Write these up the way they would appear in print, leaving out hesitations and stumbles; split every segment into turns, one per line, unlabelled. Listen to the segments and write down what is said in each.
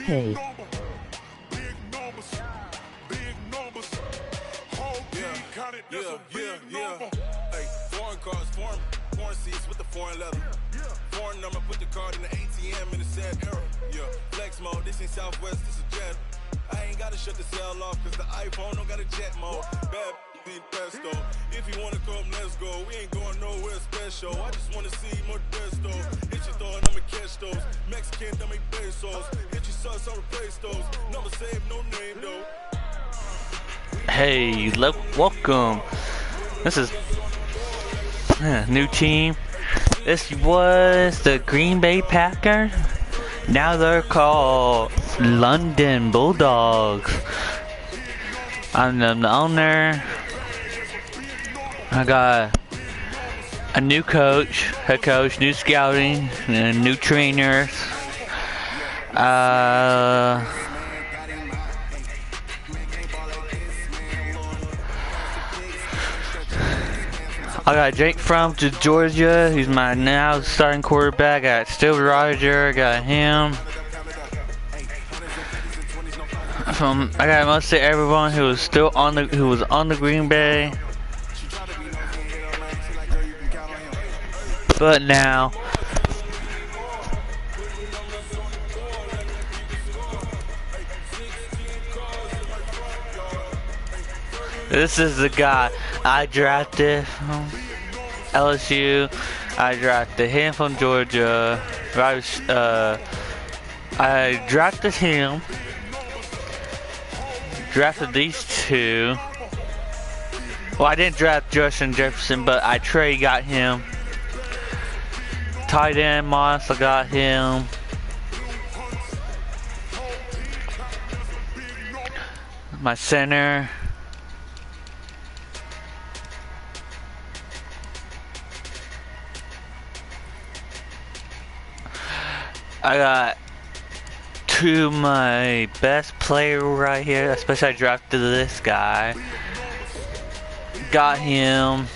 Hey.
Hey, foreign cars, foreign seats with the foreign leather. Foreign number, put the card in the ATM in the sad era. Yeah, flex mode, this ain't Southwest, this a jet. I ain't gotta shut the cell off, cause the iPhone don't got a jet mode. Bad in pesto. If you wanna come, let's go. We ain't going nowhere special. I just wanna see Modesto. Hit your thought, I'ma catch those. Mexican, I make pesos. Hit your sus, I'll replace those. Number save, no name though.
Hey, welcome. This is new team. This was the Green Bay Packers. Now they're called London Bulldogs. I'm the owner. I got a new coach, head coach, new scouting, and new trainers. I got Jake from Georgia. He's my now starting quarterback. I got Still Roger. I got him. I got mostly everyone who was still on the Green Bay. But now this is the guy I drafted from LSU. I drafted him from Georgia. I drafted him. Drafted these two. Well, I didn't draft Justin Jefferson, but I got him. Tight end Moss, I got him. My center. I got two of my best player right here, especially I drafted this guy. Got him.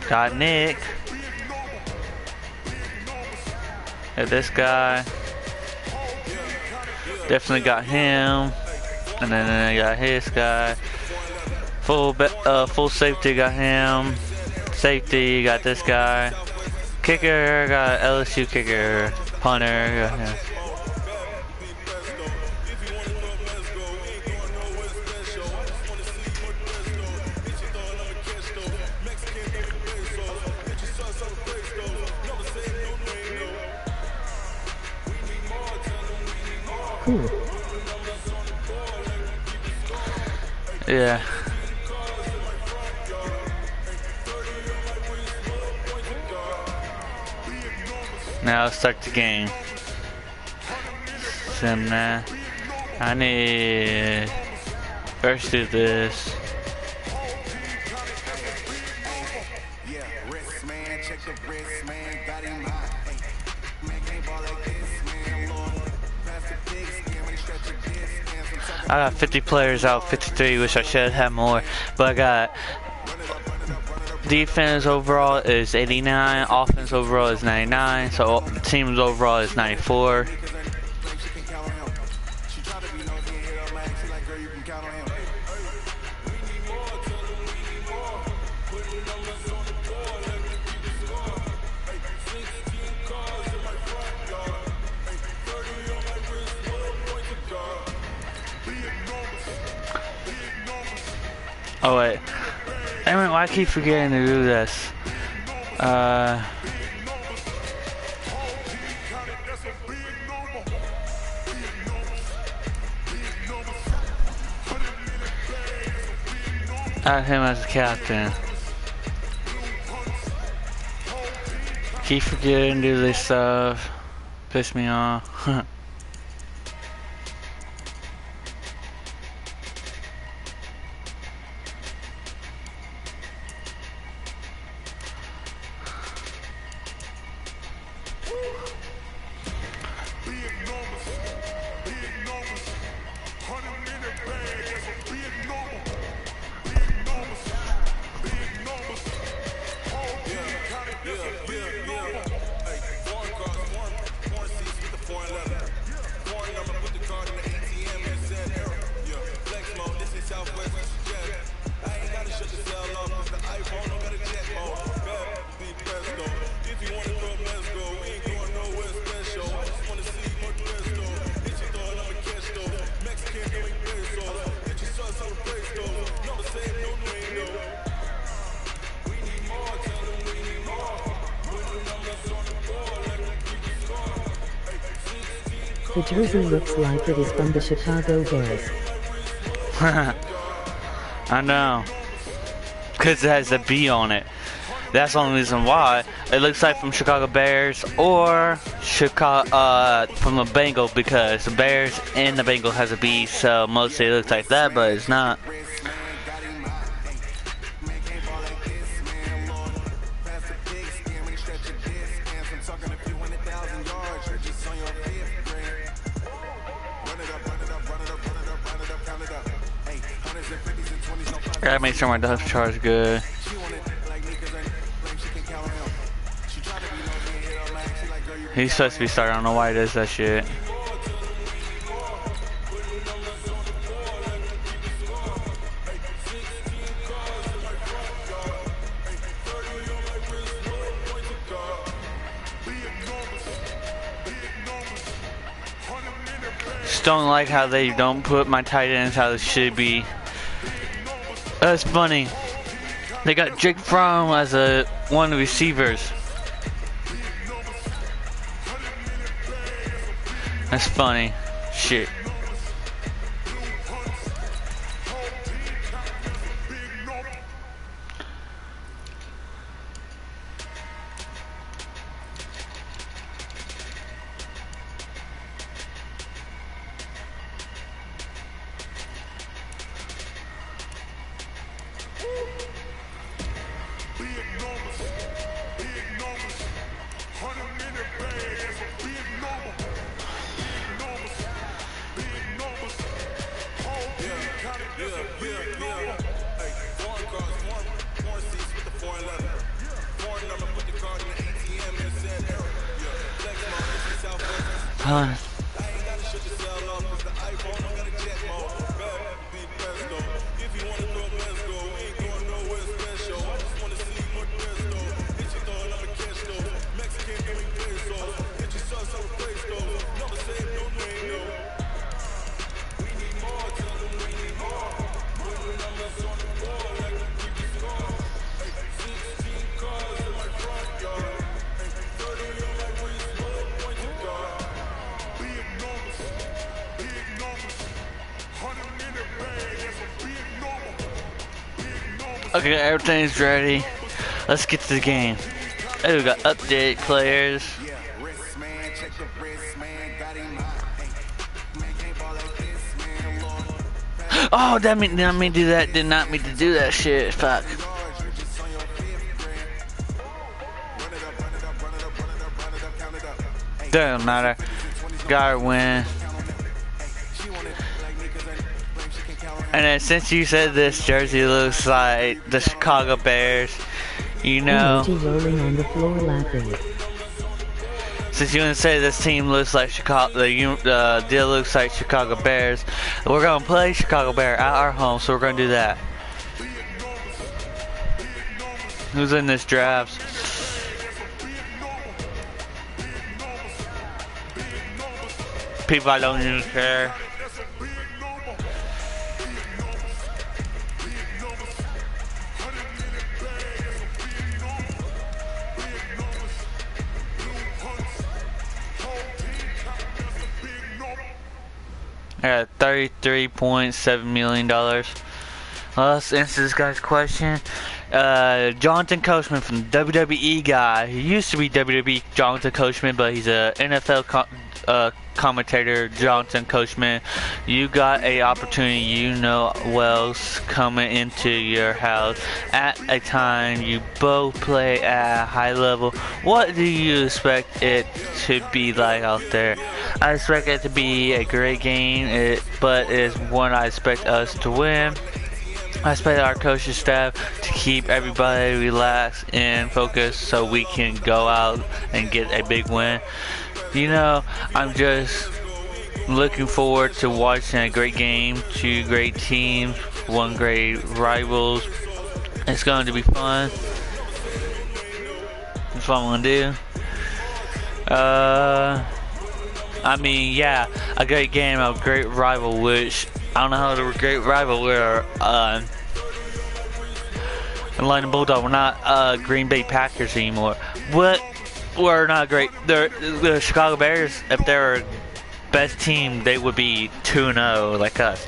Got Nick. Got this guy. Definitely got him. And then I got his guy. Full safety, got him. Safety, got this guy. Kicker, got LSU kicker. Punter, got him. Yeah. Now let's start the game. So now I need first do this. I got 50 players out, 53, which I should have more, but I got defense overall is 89, offense overall is 99, so teams overall is 94. Oh wait, why I keep forgetting to do this? I have him as a captain. Keep forgetting to do this stuff. Piss me off.
Hey, foreign cars, foreign seats with the foreign leather.
The jersey looks like it is from the Chicago Bears.
I know. Because it has a B on it. That's the only reason why. It looks like from Chicago Bears or Chicago from a Bengal, because the Bears and the Bengal has a B, so mostly it looks like that, but it's not. I gotta make sure my depth chart is good. He's supposed to be starting. I don't know why he does that shit. Just don't like how they don't put my tight ends how they should be. That's funny. They got Jake Fromm as one of the receivers. That's funny. Shit. Okay, everything's ready. Let's get to the game. Oh, we got update players. Oh, that did not mean to do that. Did not mean to do that shit. Fuck. Doesn't matter. Gotta win. And then since you said this jersey looks like the Chicago Bears, you know.
Rolling on the floor laughing.
Since you say this team looks like Chicago, the deal looks like Chicago Bears, we're gonna play Chicago Bear at our home, so we're gonna do that. Who's in this draft? People I don't even care. I got $33.7 million. Let's answer this guy's question. Jonathan Coachman from the WWE guy. He used to be WWE Jonathan Coachman, but he's a NFL commentator. Jonathan Coachman, you got a opportunity. You know Wells coming into your house at a time you both play at a high level. What do you expect it to be like out there? I expect it to be a great game, but it's one I expect us to win. I expect our coaching staff to keep everybody relaxed and focused so we can go out and get a big win. You know, I'm just looking forward to watching a great game, two great teams, one great rivals. It's going to be fun. That's what I'm going to do. I mean, yeah, a great game, a great rival, which I don't know how the great rival we're Atlanta Bulldog. We're not Green Bay Packers anymore. But we're not great. The Chicago Bears, if they're best team, they would be 2-0 like us.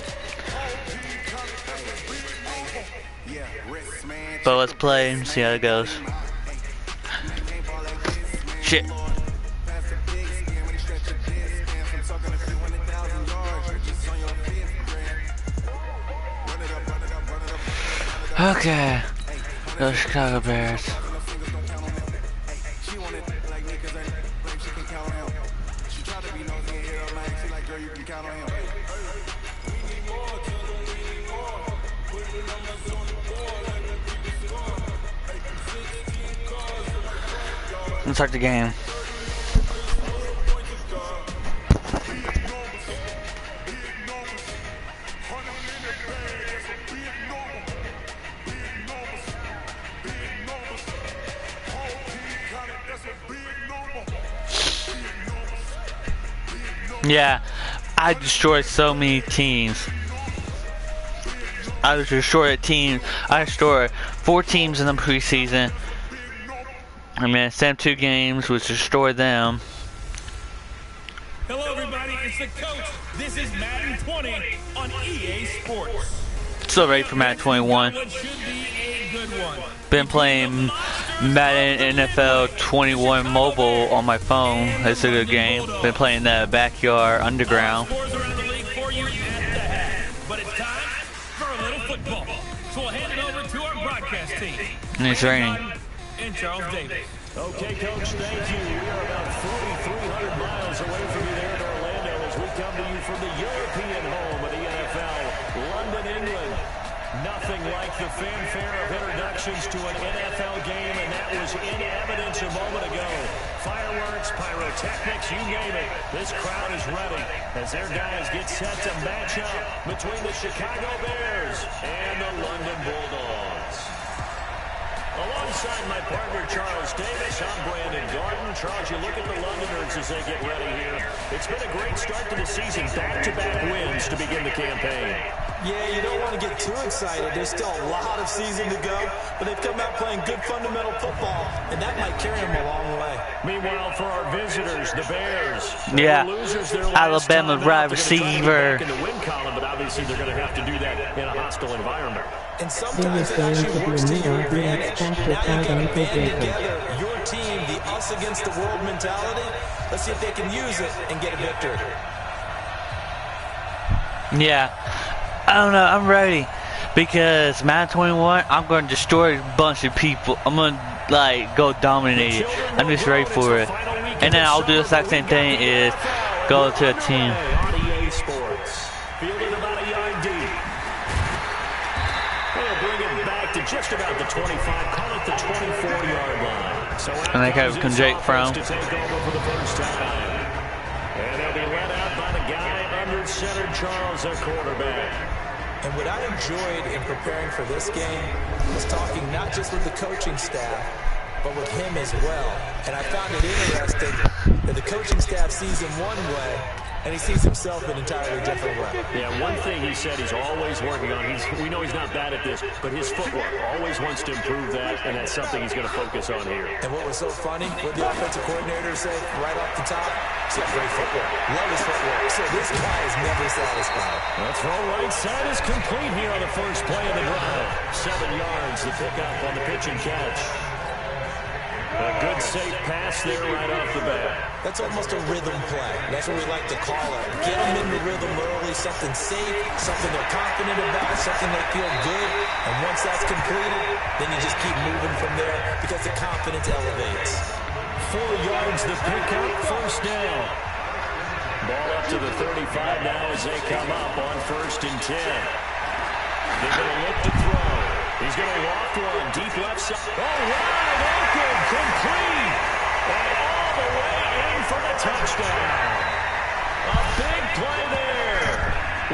But let's play and see how it goes. Shit. Okay. Go Chicago Bears. Let's start the game. Yeah, I destroyed so many teams. I destroyed 4 teams in the preseason. I mean, sent 2 games, which destroyed them.
Hello, everybody. It's the coach. This is Madden 20 on EA Sports.
Still ready for Madden 21.
What should be a good one.
Been playing Madden NFL 21 mobile on my phone. It's a good game. Been playing the Backyard Underground.
Scores around the league for you at the half. But it's time for a little football. So we'll hand it over to our broadcast team.
And it's raining.
And Charles Davis.
Okay, Coach, thank you. We are about 4,300 miles away from you there in Orlando as we come to you from the European home of the NFL, London, England. Nothing like the fanfare of introductions to an NFL game, and that was in evidence a moment ago. Fireworks, pyrotechnics, you name it. This crowd is ready as their guys get set to match up between the Chicago Bears and the London Bulldogs. Alongside my partner, Charles Davis, I'm Brandon Garden. Charles, you look at the Londoners as they get ready here. It's been a great start to the season, back-to-back wins to begin the campaign.
Yeah, you don't want to get too excited. There's still a lot of season to go, but they've come out playing good fundamental football, and that might carry them a long way.
Meanwhile, for our visitors, the Bears.
Yeah,
Alabama
wide receiver.
In the win column, but obviously they're going to have to do that in a hostile environment.
And sometimes it actually works to your advantage. Now you got to band together, your team, the us against the world mentality. Let's see if they can use it and get a victory.
Yeah, I don't know. I'm ready because Madden 21. I'm going to destroy a bunch of people. I'm going to like go dominate it. I'm just ready for it. And then I'll do the exact same thing: is go to a team.
Just about the 25, call it the 24-yard line. So
and they have Jake from.
To take over for the first time. And they'll be led out by the guy under center, Charles, their quarterback.
And what I enjoyed in preparing for this game was talking not just with the coaching staff, but with him as well. And I found it interesting that the coaching staff sees him one way, and he sees himself an entirely different way.
Yeah, one thing he said he's always working on, we know he's not bad at this, but his footwork, always wants to improve that, and that's something he's going to focus on here.
And what was so funny, what the offensive coordinator said right off the top, he's got great footwork, love his footwork. So this guy is never satisfied.
That throw right side is complete here on the first play of the drive. 7 yards, the pickup on the pitch and catch. A good safe pass there right off the bat.
That's almost a rhythm play. That's what we like to call it. Get them in the rhythm early, something safe, something they're confident about, something they feel good. And once that's completed, then you just keep moving from there because the confidence elevates.
4 yards the pickup, first down. Ball up to the 35 now as they come up on 1st and 10. They're going to look to throw. He's going to loft one deep left side. Oh, wide open, complete. And all the way in for the touchdown. A big play there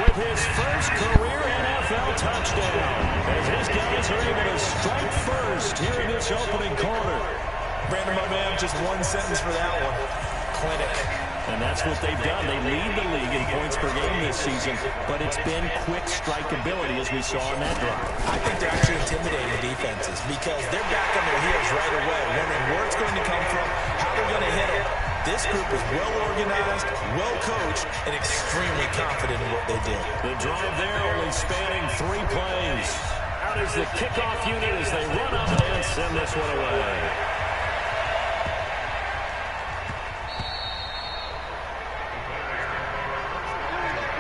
with his first career NFL touchdown. As his guys are able to strike first here in this opening quarter.
Brandon, my man, just one sentence for that one. Clinic.
And that's what they've done. They lead the league in points per game this season, but it's been quick strikeability as we saw in that drive.
I think they're actually intimidating defenses because they're back on their heels right away, wondering where it's going to come from, how they're going to hit them. The This group is well organized, well coached, and extremely confident in what they did.
The drive there only spanning 3 plays. Out is the kickoff unit as they run up and send this one away.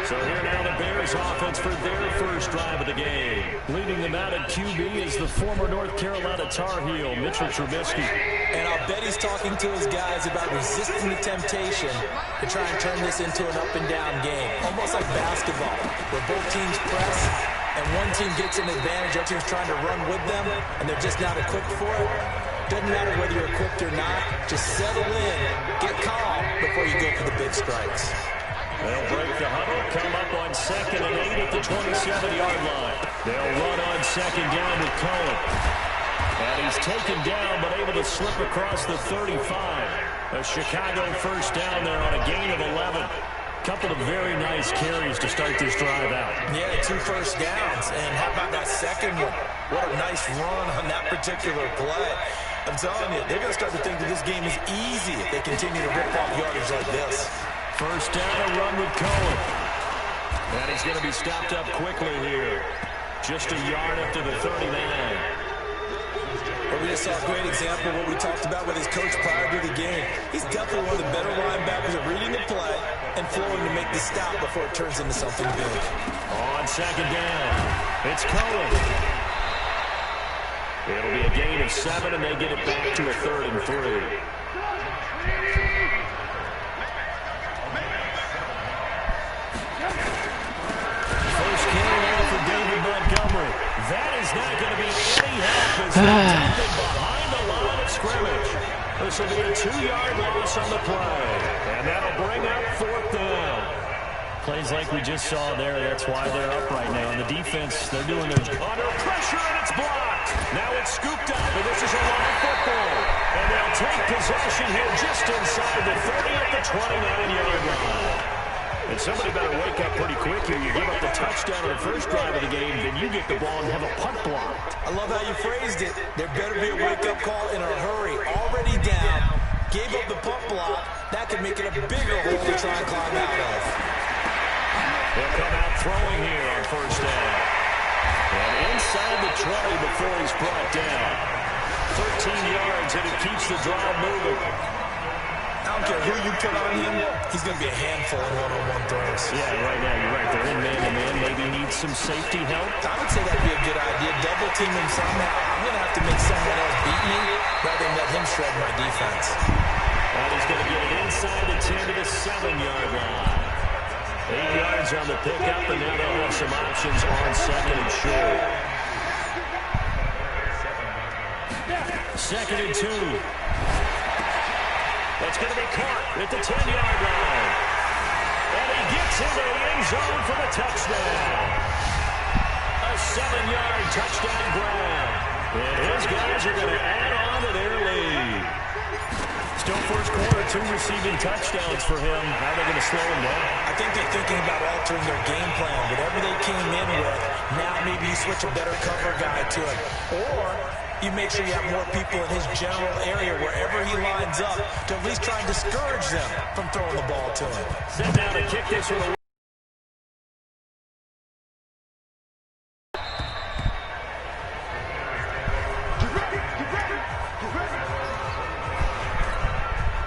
So here now the Bears offense for their first drive of the game. Leading them out at QB is the former North Carolina Tar Heel, Mitchell Trubisky.
And I'll bet he's talking to his guys about resisting the temptation to try and turn this into an up-and-down game. Almost like basketball, where both teams press, and one team gets an advantage, the other team's trying to run with them, and they're just not equipped for it. Doesn't matter whether you're equipped or not. Just settle in, get calm before you go for the big strikes.
They'll break the huddle, come up on 2nd and 8 at the 27-yard line. They'll run on 2nd down with Cohen. And he's taken down, but able to slip across the 35. A Chicago first down there on a gain of 11. Couple of very nice carries to start this drive out.
Yeah, 2 first downs. And how about that second one? What a nice run on that particular play. I'm telling you, they're going to start to think that this game is easy if they continue to rip off yardage like this.
First down, a run with Cohen. And he's going to be stopped up quickly here. Just a yard up to the 39.
But we just saw a great example of what we talked about with his coach prior to the game. He's definitely one of the better linebackers at reading the play and flowing to make the stop before it turns into something big.
On 2nd down, it's Cohen. It'll be a gain of 7, and they get it back to a 3rd and 3. Montgomery. That is not going to be any help as they're taken behind the line of scrimmage. This will be a 2-yard loss on the play. And that'll bring up 4th down. Plays like we just saw there, that's why they're up right now. And the defense, they're doing their job. Under pressure, and it's blocked. Now it's scooped up, and this is a live football. And they'll take possession here just inside the 30 at the 29-yard line. And somebody better wake up pretty quick here. You give up the touchdown on the first drive of the game, then you get the ball and have a punt blocked.
I love how you phrased it. There better be a wake-up call in a hurry. Already down, gave up the punt block. That could make it a bigger hole to try and climb out of.
They'll come out throwing here on first down. And inside the 20 before he's brought down. 13 yards, and it keeps the drive moving.
I don't care who you put on him, he's going to be a handful in one-on-one throws.
Yeah, right now you're right. They're in man-to-man. Maybe need some safety help.
I would say that'd be a good idea. Double team him somehow. I'm going to have to make someone else beat me rather than let him shred my defense.
And he's going to get it inside the 10 to the 7-yard line. 8 yards on the pickup, and now they'll have some options on 2nd and short. 2nd and 2. That's going to be caught at the 10-yard line. And he gets into the end zone for the touchdown. A 7-yard touchdown grab. And his guys are going to add on to their lead. Still first quarter, 2 receiving touchdowns for him. How are they going to slow him down?
I think they're thinking about altering their game plan. Whatever they came in with, now maybe you switch a better cover guy to it. Or you make sure you have more people in his general area wherever he lines up to at least try and discourage them from throwing the ball to him.
Set down to kick this one away.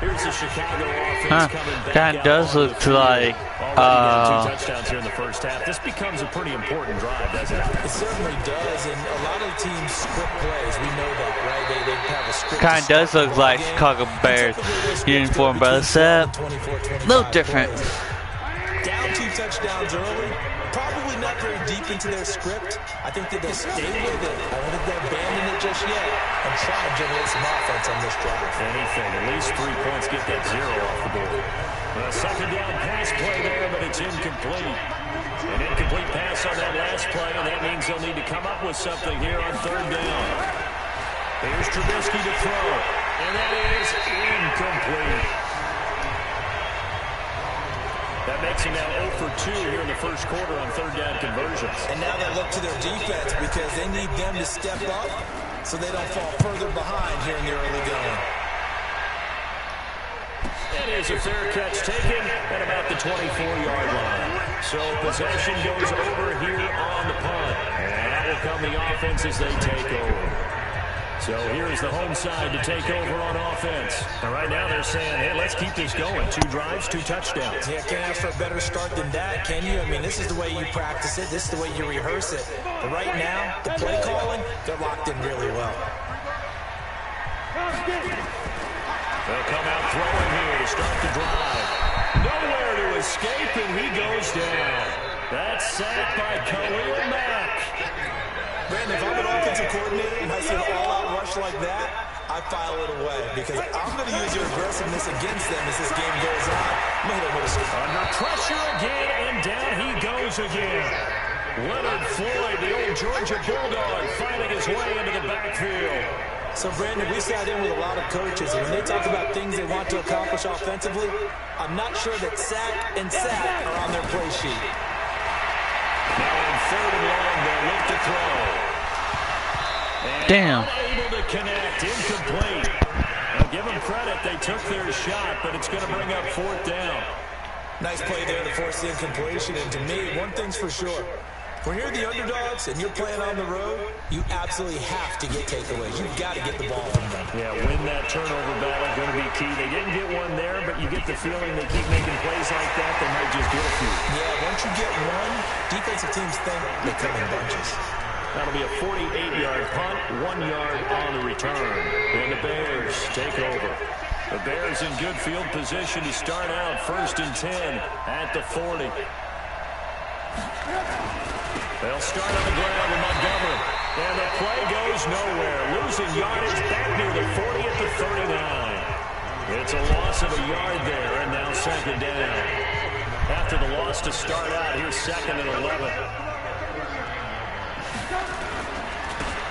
Here's the Chicago offense coming back.
Kind of does look like
already 2 touchdowns here in the first half. This becomes a pretty important drive, doesn't it?
It certainly does, and a lot of teams script plays. We know that, right? They have a script.
kind of does look like Chicago Bears uniform, but it's a little different.
Down 2 touchdowns early. Probably not very deep into their script. I think that they'll stay with it. I don't think they'll abandon it just yet and try and generate some offense on this drive.
Anything, at least 3 points, get that 0 off the board. A 2nd down pass play there, but it's incomplete. An incomplete pass on that last play, and that means they'll need to come up with something here on 3rd down. Here's Trubisky to throw, and that is incomplete. That makes him now 0 for 2 here in the first quarter on 3rd down conversions.
And now they look to their defense because they need them to step up so they don't fall further behind here in the early going.
It is a fair catch taken at about the 24-yard line. So possession goes over here on the punt. And that will come the offense as they take over. So here's the home side to take over on offense. And right now they're saying, hey, let's keep this going. 2 drives, 2 touchdowns.
Yeah, can't ask for a better start than that, can you? I mean, this is the way you practice it. This is the way you rehearse it. But right now, the play calling, they're locked in really well.
They'll come out throwing here to start the drive. Nowhere to escape, and he goes down. That's sacked by Khalil Mack.
Brandon, if I'm an offensive coordinator and I see an all-out rush like that, I file it away because I'm going to use your aggressiveness against them as this game goes on.
Under pressure again, and down he goes again. Leonard Floyd, the old Georgia Bulldog, finding his way into the backfield.
So, Brandon, we sat in with a lot of coaches, and when they talk about things they want to accomplish offensively, I'm not sure that sack and sack are on their play sheet.
Now on 3rd and long, they'll look to throw. And
damn.
Unable to connect, incomplete. Now give them credit, they took their shot, but it's going to bring up 4th down.
Nice play there to force the incompletion, and to me, one thing's for sure. When you're the underdogs and you're playing on the road, you absolutely have to get takeaways. You've got to get the ball from them.
Yeah, win that turnover battle, going to be key. They didn't get one there, but you get the feeling they keep making plays like that, they might just get a few.
Yeah, once you get one, defensive teams think they come in bunches.
That'll be a 48-yard punt, 1 yard on the return. And the Bears take over. The Bears in good field position to start out 1st and 10 at the 40. They'll start on the ground with Montgomery. And the play goes nowhere. Losing yardage back near the 40 at the 39. It's a loss of a yard there, and now 2nd down. After the loss to start out, here's 2nd and 11.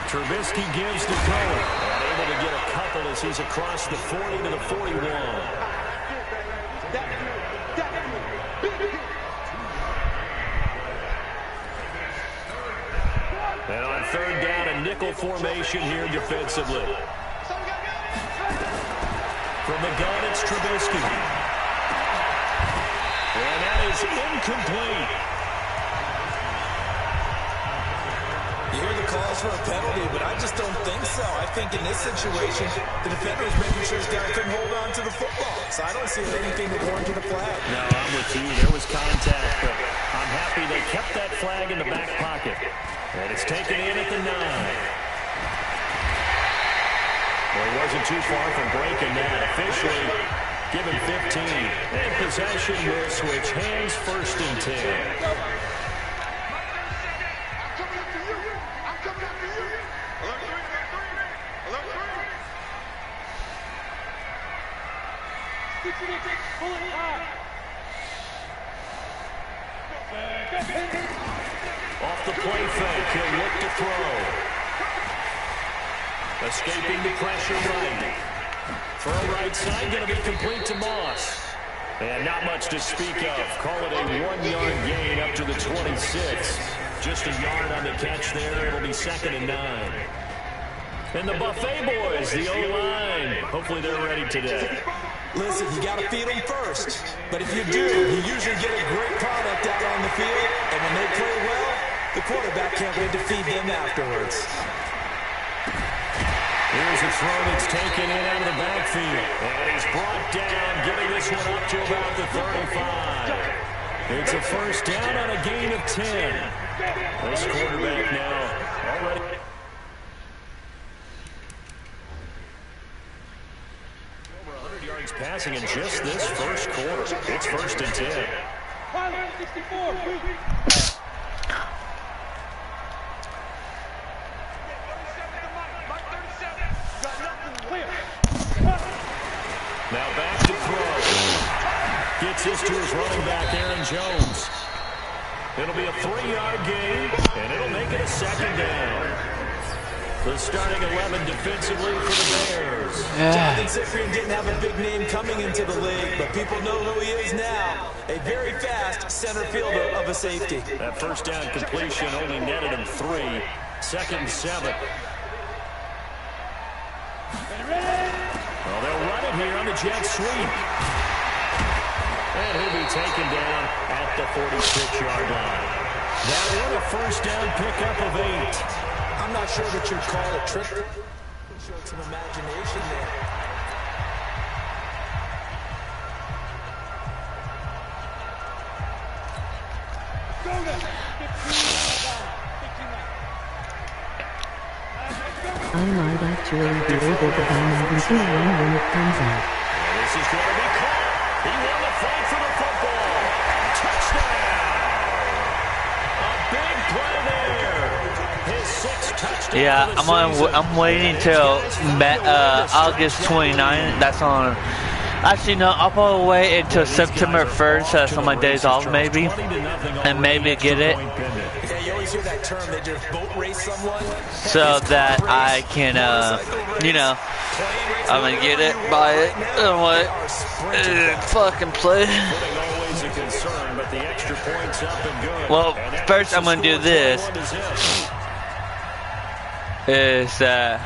Trubisky gives to Cohen. And able to get a couple as he's across the 40 to the 41. And on 3rd down, a nickel formation here defensively. From the gun, it's Trubisky. And that is incomplete.
You hear the calls for a penalty, but I just don't think so. I think in this situation, the defender is making sure his guy couldn't hold on to the football. So I don't see anything that warranted a flag.
No, I'm with you. There was contact, but I'm happy they kept that flag in the back pocket. And it's taken in at the 9. Well, he wasn't too far from breaking that. Officially given 15. And possession will switch hands 1st and 10. Off the play fake, he'll look to throw. Escaping the pressure right. Throw right side, going to be complete to Moss. And not much to speak of. Call it a 1-yard gain up to the 26. Just a yard on the catch there. It'll be 2nd and 9. And the Buffet boys, the O-line. Hopefully they're ready today.
Listen, you got to feed them first. But if you do, you usually get a great product out on the field. And when they play well, the quarterback can't wait to feed them afterwards.
Here's a throw that's taken in out of the backfield. And he's brought down, getting this one up to about the 35. It's a 1st down on a gain of 10. This quarterback now already. Over 100 yards passing in just this 1st quarter. It's 1st and 10. Now back to throw. Gets this to his running back, Aaron Jones. It'll be a 3-yard gain, and it'll make it a 2nd down. The starting 11 defensively for the Bears.
Jonathan Cyprien didn't have a big name coming into the league, but people know who he is now. A very fast center fielder of a safety.
That 1st down completion only netted him 3. 2nd and 7. Well, they'll run it here on the jet sweep. And he'll be taken down at the 46-yard line. That one a first down pickup of 8.
I'm not sure that you'd call it trick. Showed some imagination there.
I might actually be able to buy Madden 21 when it comes out.
This is going to be caught. He won the fight for the football. Touchdown. A big play there. His 6th touchdown.
Yeah, I'm waiting till August 29th. That's on. Actually, no, I'll probably wait until September 1st. That's on my days off, maybe, and maybe get it.
Yeah, you always hear that term. They just boat race someone.
So that I can, you know, I'm gonna get it, buy it, and what, fucking play.
Always a concern, but the extra points up and good.
Well, first I'm gonna do this. Is
the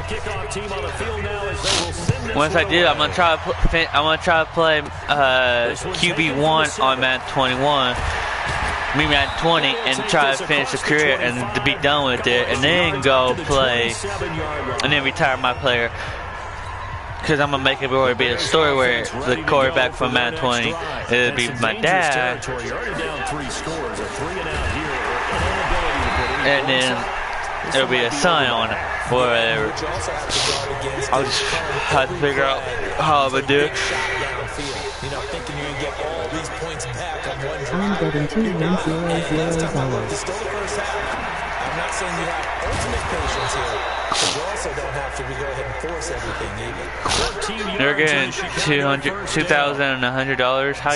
kickoff team on the field now as they will send this
once I do, I'm gonna try to play QB1 on Madden 21. Madden 20 and try to finish the career and to be done with it, and then go play and then retire my player, because I'm gonna make it where it be a story where the quarterback from Madden 20 it'll be my dad, and then it'll be a son on it or whatever. I'll just have to figure out how I would do it.
I'm betting $2,100.
I'm not saying you have ultimate patience here, but you also don't have to go ahead and force everything either.
They're getting $2,100. How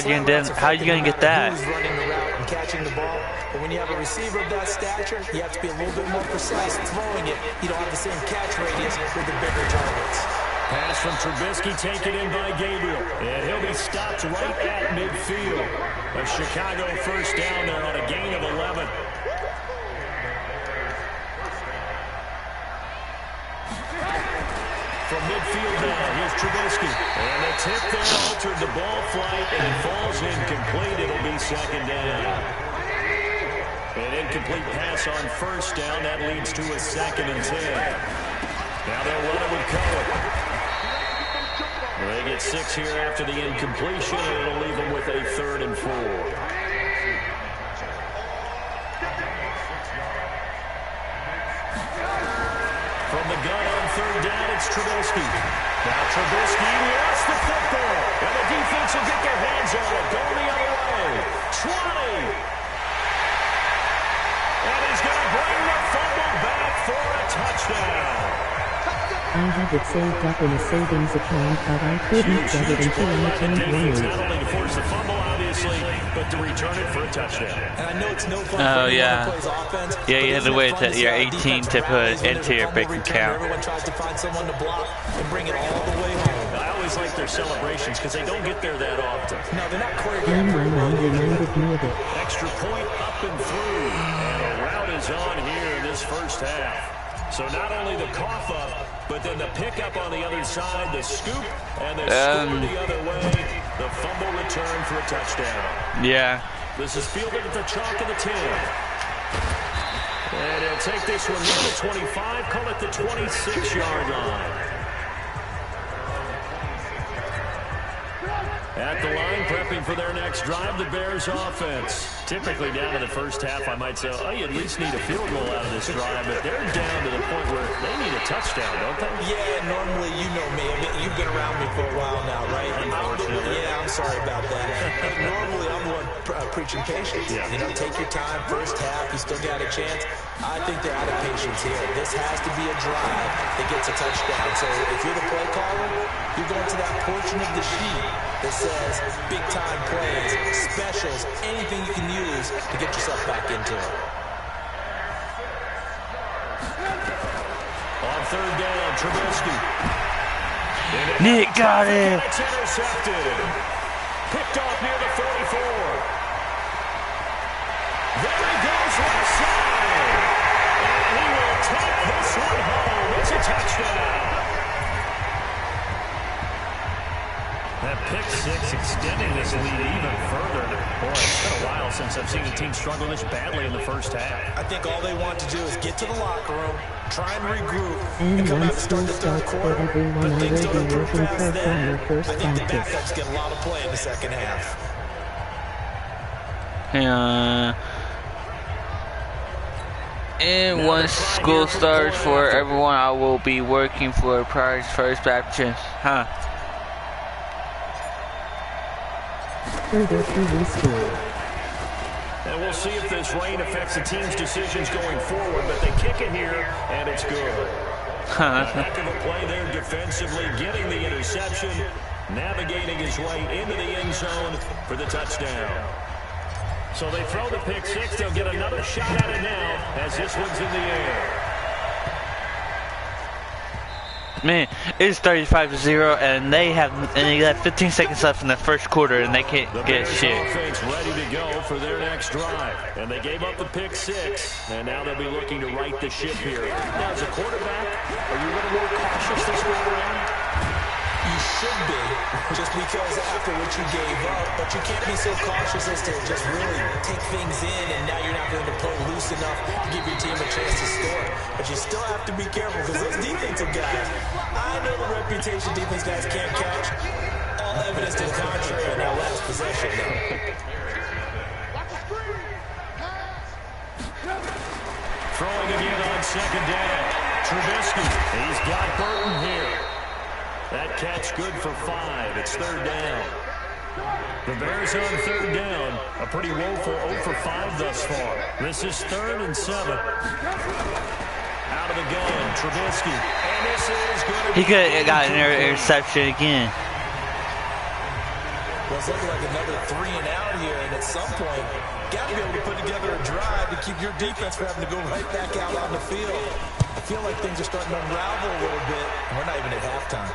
you gonna get that?
Who's running the route and catching the ball? But when you have a receiver of that stature, you have to be a little bit more precise throwing it. You don't have the same catch radius with the bigger targets.
Pass from Trubisky taken in by Gabriel. And he'll be stopped right at midfield. A Chicago first down there on a gain of 11. From midfield now, here's Trubisky. And the tip there altered the ball flight and falls incomplete. It'll be second down. An incomplete pass on first down. That leads to a 2nd and 10. Now they'll run it with Cohen. They get 6 here after the incompletion, and it'll leave them with a 3rd and 4. From the gun on 3rd down, it's Trubisky. Now Trubisky lost the football, and the defense will get their hands on it. Going the other way. 20. And he's going to bring the fumble back for a touchdown.
I had it saved up in a savings account, but I couldn't get it until I turned 1 week.
Not only to force the fumble, obviously, but to return it for a touchdown.
And I know it's no fun
Oh
for
yeah,
anyone who plays offense,
yeah.
but
You have
isn't
to
it
wait
fun
till
see
you're
how
18
defense
to
plays
put
when
it
there's
into your
a
big
fumble
account.
return? Everyone tries to find someone to block and bring it all the way home.
I always like their celebrations because they don't get there that often.
No, they're not choreographed.
And my mom reminded me of it.
Extra point up and through. And a route is on here in this first half. So not only the cough up, but then the pickup on the other side, the scoop, and the score the other way. The fumble return for a touchdown.
Yeah.
This is fielded at the chalk of the 10. And he'll take this one near the 25, call it the 26-yard line. At the line, prepping for their next drive, the Bears offense. Typically down in the first half, I might say, oh, you at least need a field goal out of this drive, but they're down to the point where they need a touchdown, don't they?
Yeah, normally, you know me. I mean, you've been around me for a while now, right? Yeah, I'm sorry about that. Normally, I'm the one preaching patience.
Yeah.
You know, take your time. First half, you still got a chance. I think they're out of patience here. This has to be a drive that gets a touchdown. So if you're the play caller, you're going to that portion of the sheet that says big-time plays, specials, anything you can use to get yourself back into it.
On 3rd down, Trubisky.
Nick got it.
It's intercepted. Picked off near the 44. There he goes left side. And he will take this one home. It's a touchdown. pick six, extending this lead even further. Boy, it's been a while since I've seen a team struggle this badly in the first half.
I think all they want to do is get to the locker room, try and regroup, and
And
come out
once
to start
school
the third
starts for
quarter.
everyone,
But
I
things
will
don't
be
improve
working
past
hard on your
that.
first
I think the
practice.
backups get a lot of play in the second half.
And once school starts for everyone, I will be working for Prior's first baptism. Huh.
Further TV school.
And we'll see if this rain affects the team's decisions going forward, but they kick it here, and it's good. A heck of a play there defensively, getting the interception, navigating his way into the end zone for the touchdown. So they throw the pick six. They'll get another shot at it now as this one's in the air.
Man, it's 35-0, and they got 15 seconds left in the first quarter, and they can't
The
get
Bears
shit.
offense ready to go for their next drive. And they gave up the pick six, and now they'll be looking to right the ship here. Now, as a quarterback, are you a little more cautious this way around?
You should be, just because after what you gave up, but you can't be so cautious as to just really take things in, and now you're not going to play loose enough to give your team a chance to score. But you still have to be careful, because those defensive guys, I know the reputation defense guys can't catch. All evidence to the contrary in that last possession, though.
Throwing again on second down. Trubisky, he's got Burton here. That catch good for 5. It's third down. The Bears on third down. A pretty woeful 0 for 5 thus far. This is 3rd and 7. Out of the gun, Trubisky. And this is going to be...
He could have got an interception again.
Well, it's looking like another 3 and out here, and at some point, got to be able to put together a drive to keep your defense from having to go right back out on the field. I feel like things are starting to unravel a little bit, and we're not even at halftime.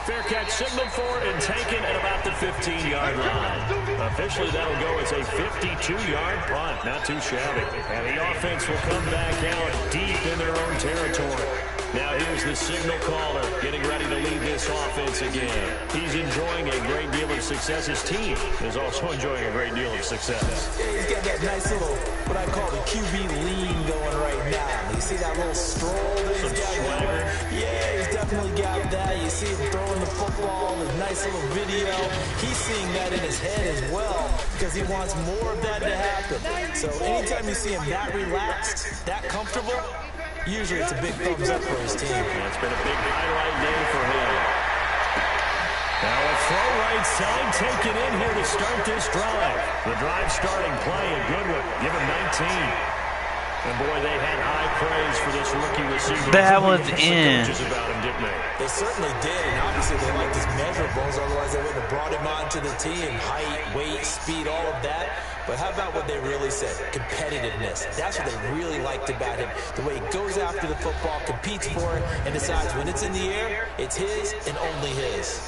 Fair catch signaled for and taken at about the 15-yard line. Officially, that'll go as a 52-yard punt. Not too shabby. And the offense will come back out deep in their own territory. Now here's the signal caller getting ready to lead this offense again. He's enjoying a great deal of success. His team is also enjoying a great deal of success.
Yeah, he's got that nice little, what I call the QB lean going right now. You see that little stroll that he's got going? Yeah, he's definitely got that. You see him throwing the football, his nice little video. He's seeing that in his head as well because he wants more of that to happen. So anytime you see him that relaxed, that comfortable, usually it's a big thumbs up for his team.
Yeah, it's been a big highlight day for him. Now a throw right side taken in here to start this drive. The drive starting play, a good one. Give him 19. And boy, they had high praise for this rookie receiver.
That was in.
About him, didn't they?
They certainly did, and obviously they liked his measurables, otherwise they wouldn't have brought him onto the team. Height, weight, speed, all of that. But how about what they really said? Competitiveness. That's what they really liked about him. The way he goes after the football, competes for it, and decides when it's in the air, it's his and only his.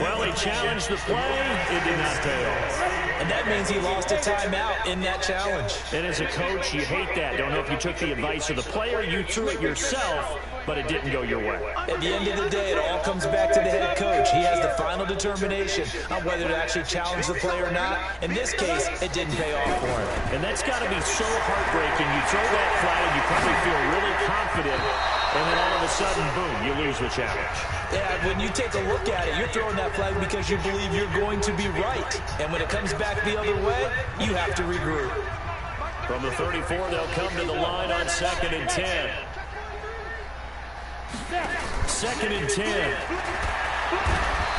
Well, he challenged the play. It did not pay off.
And that means he lost a timeout in that challenge.
And as a coach, you hate that. Don't know if you took the advice of the player, you threw it yourself, but it didn't go your way.
At the end of the day, it all comes back to the head coach. He has the final determination on whether to actually challenge the play or not. In this case, it didn't pay off for him.
And that's got to be so heartbreaking. You throw that flag, you probably feel really confident, and then all of a sudden, boom, you lose the challenge.
Yeah, when you take a look at it, you're throwing that flag because you believe you're going to be right. And when it comes back the other way, you have to regroup.
From the 34, they'll come to the line on 2nd and 10. 2nd and 10.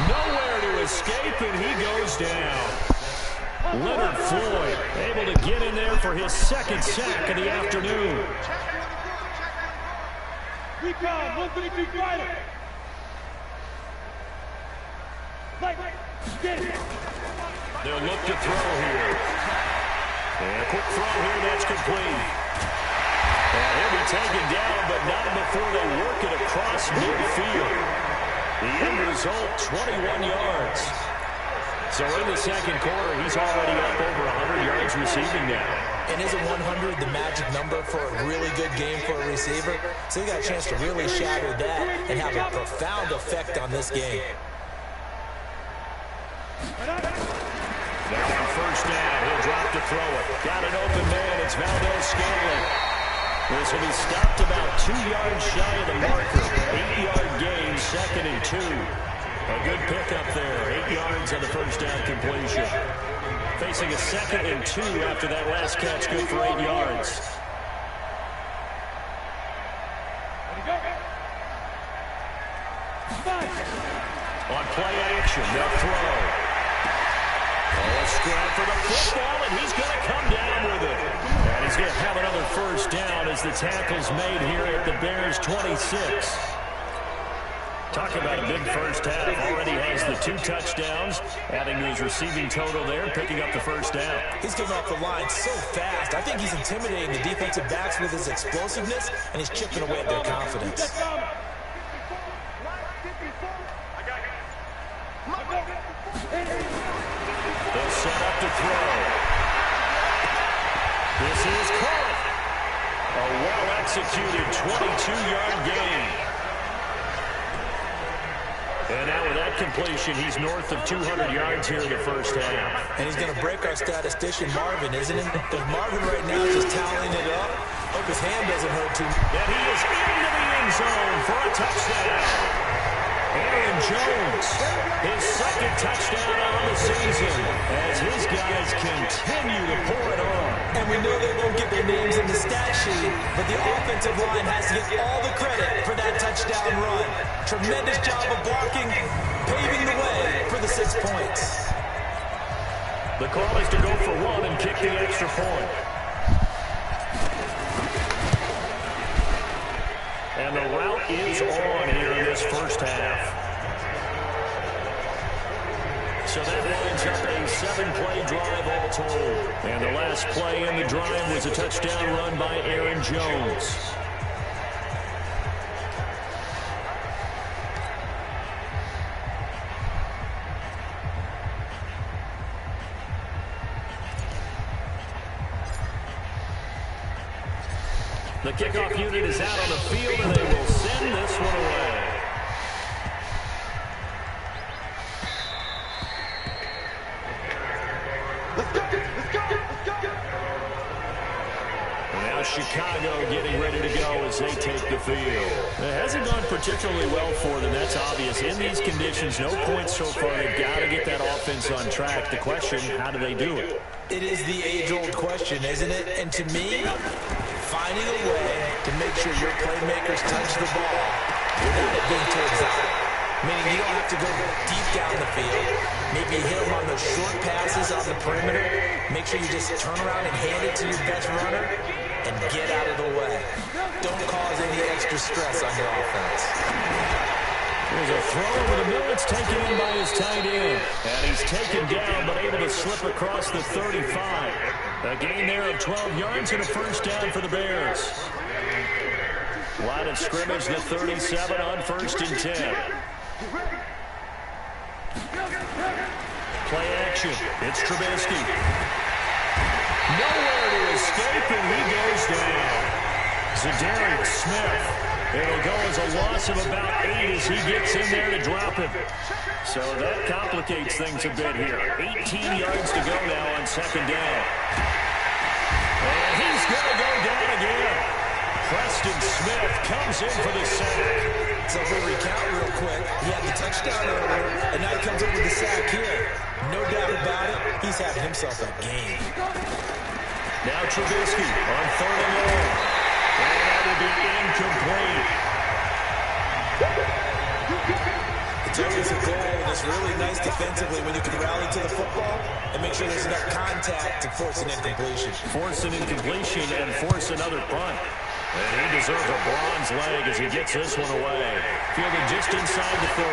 Nowhere to escape, and he goes down. Leonard Floyd able to get in there for his 2nd sack of the afternoon.
Recon, 133 fighter.
They'll look to throw here. And a quick throw here, that's complete. And he'll be taken down, but not before they work it across midfield. The end result, 21 yards. So in the second quarter, he's already up over 100 yards receiving now.
And isn't 100 the magic number for a really good game for a receiver? So he got a chance to really shatter that and have a profound effect on this game.
Now on first down, he'll drop to throw it. Got an open man. It's Valdes-Scantling. This will be stopped about 2 yards shy of the marker. 8-yard gain, 2nd and 2. A good pickup there. 8 yards on the first down completion. Facing a 2nd and 2 after that last catch, good for 8 yards. On play action, they'll throw. Oh, a scrap for the football, and he's going to come down with it. And he's going to have another first down as the tackle's made here at the Bears' 26. Talk about a big first half. Already has the 2 touchdowns, adding to his receiving total there, picking up the first down.
He's coming off the line so fast. I think he's intimidating the defensive backs with his explosiveness, and he's chipping away at their confidence.
They'll set up to throw. This is caught. A well-executed 22-yard gain. And now with that completion, he's north of 200 yards here in the first half.
And he's going to break our statistician Marvin, isn't he? Because Marvin right now is just tallying it up. Hope his hand doesn't hurt too much.
And he is into the end zone for a touchdown. Aaron Jones, his 2nd touchdown on the season as his guys continue to pour it on.
And we know they won't get their names in the stat sheet, but the offensive line has to get all the credit for that touchdown run. Tremendous job of blocking, paving the way for the 6 points.
The call is to go for 1 and kick the extra point. And the route is on here in this first half. So that lines up a 7-play drive all told. And the last play in the drive was a touchdown run by Aaron Jones. The kickoff unit is out on the field, and they will send this one away. Now Chicago getting ready to go as they take the field. It hasn't gone particularly well for them, that's obvious. In these conditions, no points so far. They've got to get that offense on track. The question, how do they do it?
It is the age-old question, isn't it? And to me, finding a way to make sure your playmakers touch the ball without it being too exotic. Meaning you don't have to go deep down the field. Maybe hit them on those short passes on the perimeter. Make sure you just turn around and hand it to your best runner and get out of the way. Don't cause any extra stress on your offense.
There's a throw over the middle. It's taken in by his tight end. And he's taken down but able to slip across the 35. A gain there of 12 yards and a first down for the Bears. Line of scrimmage, the 37 on 1st and 10. Play action. It's Trubisky. Nowhere to escape, and he goes down. Za'Darius Smith. It'll go as a loss of about 8 as he gets in there to drop him. So that complicates things a bit here. 18 yards to go now on 2nd down. And he's going to go down again. Preston Smith comes in for the sack.
So if we recount real quick, he had the touchdown earlier, and now he comes in with the sack here. No doubt about it, he's having himself a game.
Now Trubisky on 3rd and long. And that will be incomplete.
It's always a goal, and it's really nice defensively when you can rally to the football and make sure there's enough contact to force an incompletion.
Force an incompletion and force another punt. And he deserves a bronze leg as he gets this one away. Fielded just inside the 30.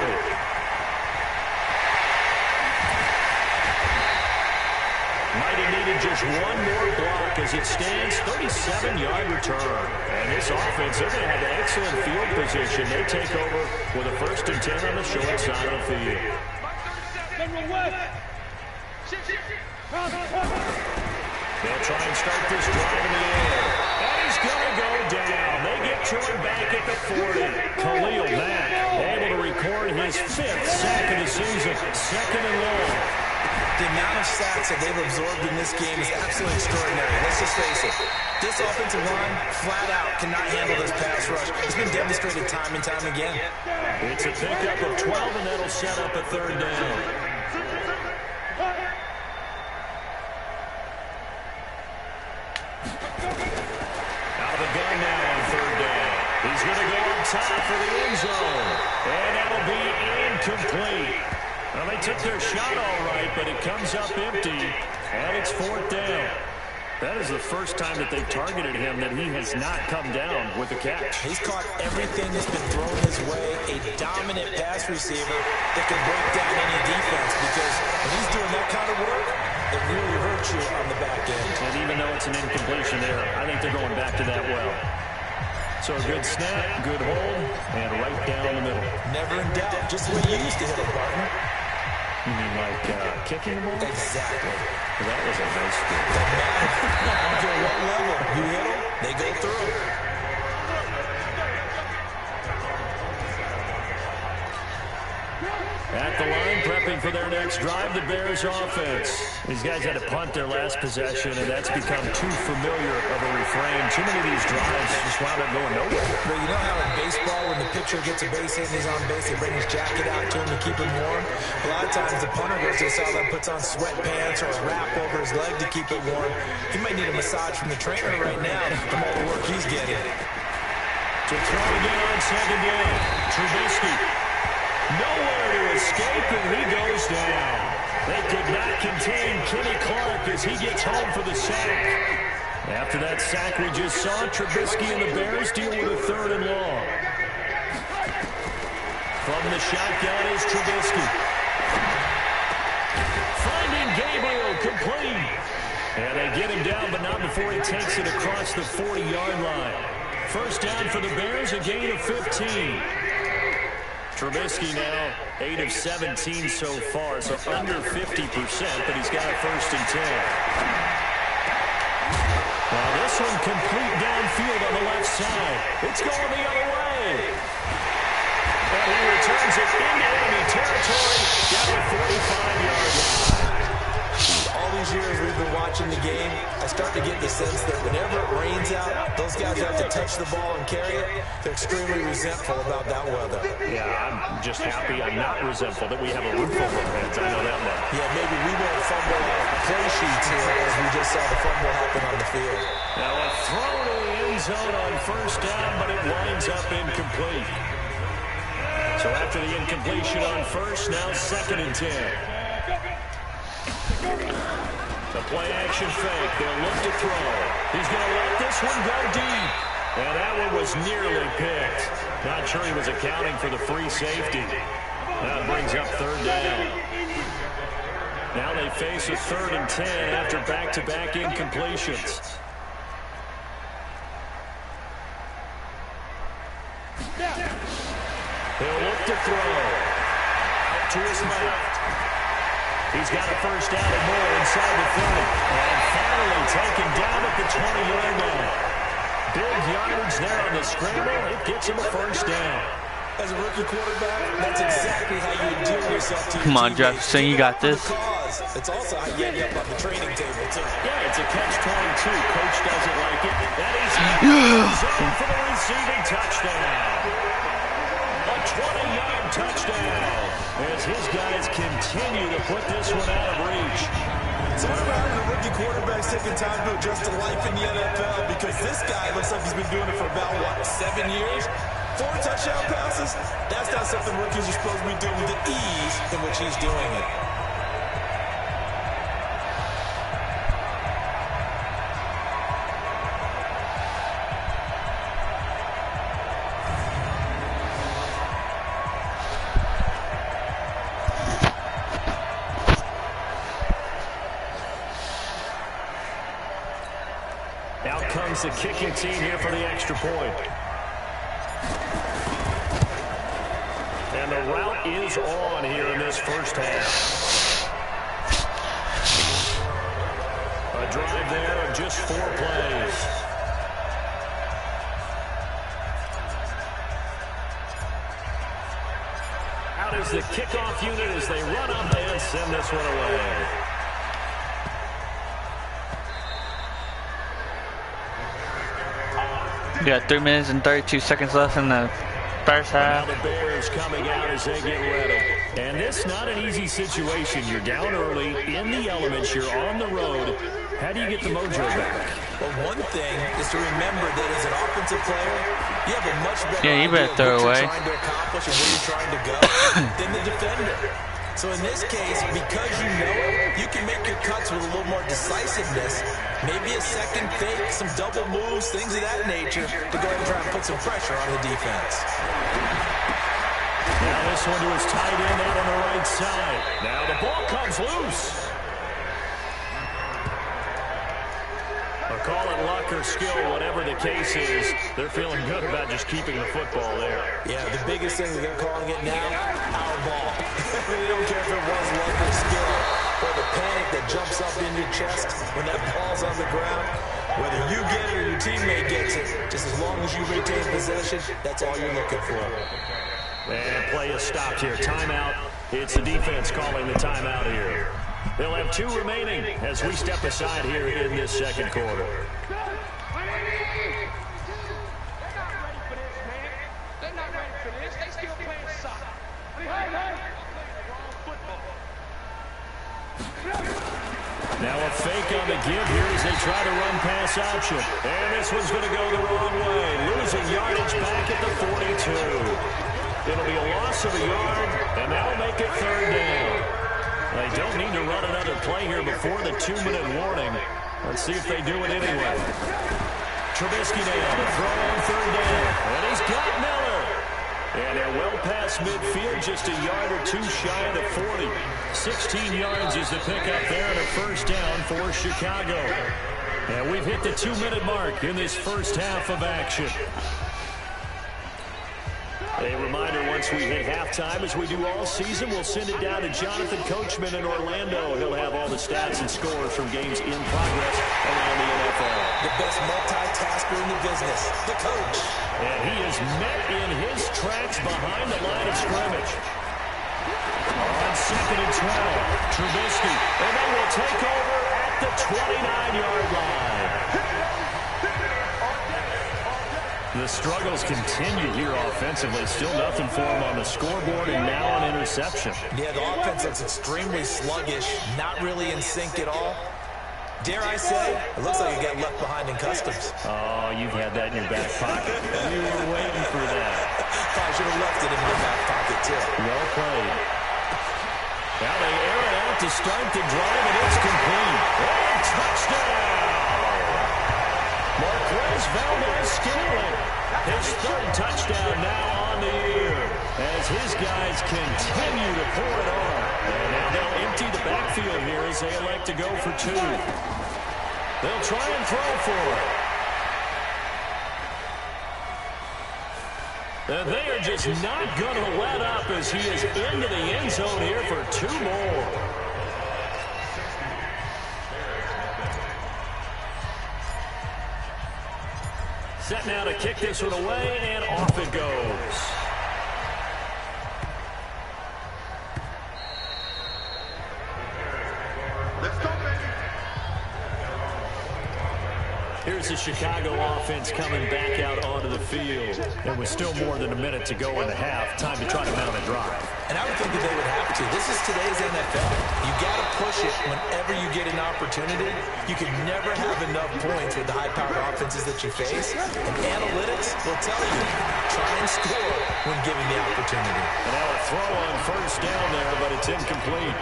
Might have needed just one more block as it stands. 37-yard return. And this offense, they're going to have an excellent field position. They take over with a 1st and 10 on the short side of the field. They'll try and start this drive in the air. And he's going to go down. They get to him back at the 40. Khalil Mack able to record his 5th sack of the season. 2nd and long.
The amount of sacks that they've absorbed in this game is absolutely extraordinary. Let's just face it. This offensive line, flat out, cannot handle this pass rush. It's been demonstrated time and time again.
It's a pickup of 12, and that'll set up a 3rd down. Out of the gun now on 3rd down. He's going to go up top for the end zone. And that'll be incomplete. Well, they took their shot all right, but it comes up empty, and it's 4th down. That is the first time that they've targeted him that he has not come down with a catch.
He's caught everything that's been thrown his way, a dominant pass receiver that can break down any defense, because when he's doing that kind of work, it really hurts you on the back end.
And even though it's an incompletion there, I think they're going back to that well. So a good snap, good hold, and right down the middle.
Never in doubt, just the way you used to hit a partner.
You mean like kicking the ball?
Exactly.
That was a nice spin.
I don't care what level you hit them, they go through.
At the line, prepping for their next drive, the Bears offense. These guys had to punt their last possession, and that's become too familiar of a refrain. Too many of these drives just wound up going nowhere.
But you know how in baseball, when the pitcher gets a base hit and he's on base, they bring his jacket out to him to keep him warm? A lot of times the punter goes to the sideline, puts on sweatpants or a wrap over his leg to keep it warm. He might need a massage from the trainer right now from all the work he's getting.
To throw again on 2nd down, Trubisky. Nowhere to escape, and he goes down. They could not contain Kenny Clark as he gets home for the sack. After that sack we just saw, Trubisky and the Bears deal with a 3rd and long. From the shotgun is Trubisky. Finding Gabriel, complete. And they get him down, but not before he takes it across the 40-yard line. 1st down for the Bears, a gain of 15. Trubisky now 8 of 17 so far, so under 50%, but he's got a 1st and 10. Now this one complete downfield on the left side. It's going the other way. And he returns it into enemy territory down the 45-yard line.
All these years we've been watching the game, I start to get the sense that whenever it rains out, those guys have to touch the ball and carry it. They're extremely resentful about that weather.
Yeah, I'm just happy I'm not resentful that we have a roof over our heads. I know that much.
Yeah, maybe we won't fumble our play sheets here as we just saw the fumble happen on the field.
Now a throw to the end zone on 1st down, but it winds up incomplete. So after the incompletion on 1st, now 2nd and 10. The play-action fake. They'll look to throw. He's going to let this one go deep. And that one was nearly picked. Not sure he was accounting for the free safety. That brings up 3rd down. Now they face a 3rd and 10 after back-to-back incompletions. He'll look to throw. Out to his left. He's got a 1st down and more inside the 30. And finally taken down at the 20-yard line. Big yardage there on the scramble. It gets him a 1st down.
As a rookie quarterback, that's exactly how you endear yourself to your
Come on,
teammates.
Jefferson, you got this.
It's also how you end up on the training table, too.
Yeah, it's a catch-22. Coach doesn't like it. That is zone for the receiving touchdown. A 20-yard touchdown as his guys continue to put this one out of reach.
So whatever happened to rookie quarterbacks taking time to adjust to life in the NFL, because this guy looks like he's been doing it for about, 7 years? 4 touchdown passes? That's not something rookies are supposed to be doing with the ease in which he's doing it.
Out comes the kicking team here for the extra point. And the route is on here in this 1st half. A drive there of just 4 plays. Out is the kickoff unit as they run up and send this one away.
We got 3 minutes and 32 seconds left in the first half.
Now the Bears coming out as they get ready. And this is not an easy situation. You're down early, in the elements, you're on the road. How do you get the mojo back?
Well, one thing is to remember that as an offensive player, you have a much better
Yeah, you better
idea
throw
of what
away.
you're trying to accomplish and where you're trying to go than the defender. So in this case, because you know it, you can make your cuts with a little more decisiveness. Maybe a second fake, some double moves, things of that nature to go ahead and try and put some pressure on the defense.
Now this one to his tight end out on the right side. Now the ball comes loose. Call it luck or skill, whatever the case is, they're feeling good about just keeping the football there.
Yeah, the biggest thing that they're calling it now, our ball. They don't care if it was luck or skill or the panic that jumps up in your chest when that ball's on the ground. Whether you get it or your teammate gets it, just as long as you retain possession, that's all you're looking for.
And play is stopped here. Timeout. It's the defense calling the timeout here. They'll have 2 remaining as we step aside here in this second quarter. Now a fake on the give here as they try to run pass option. And this one's going to go the wrong way. Losing yardage back at the 42. It'll be a loss of a yard, and that'll make it 3rd down. They don't need to run another play here before the 2-minute warning. Let's see if they do it anyway. Trubisky now to throw on 3rd down. And he's got Miller. And they're well past midfield, just a yard or 2 shy of the 40. 16 yards is the pickup there and a 1st down for Chicago. And we've hit the 2-minute mark in this first half of action. A reminder, once we hit halftime, as we do all season, we'll send it down to Jonathan Coachman in Orlando. He'll have all the stats and scores from games in progress around the NFL.
The best multitasker in the business, the coach.
And he is met in his tracks behind the line of scrimmage. On 2nd and 12, Trubisky, and they will take over at the 29-yard line. The struggles continue here offensively. Still nothing for him on the scoreboard, and now an interception.
Yeah, the offense looks extremely sluggish, not really in sync at all. Dare I say, it looks like it got left behind in customs.
Oh, you've had that in your back pocket. You were waiting for that.
I should have left it in my back pocket, too.
Well played. Now they air it out to start the drive, and it's complete. And touchdown! Marquez Valdes-Scantling, his 3rd touchdown now on the year as his guys continue to pour it on. And now they'll empty the backfield here as they elect to go for 2. They'll try and throw for it. And they are just not going to let up as he is into the end zone here for 2 more. Set now to kick this one away, and off it goes.
Let's go, baby.
Here's the Chicago offense coming back out onto the field. There was still more than a minute to go in the half. Time to try to mount a drive.
And I would think that they would have to. This is today's NFL. You got to push it whenever you get an opportunity. You can never have enough points with the high-powered offenses that you face. And analytics will tell you, try and score when given the opportunity.
And now a throw on 1st down there, but it's incomplete.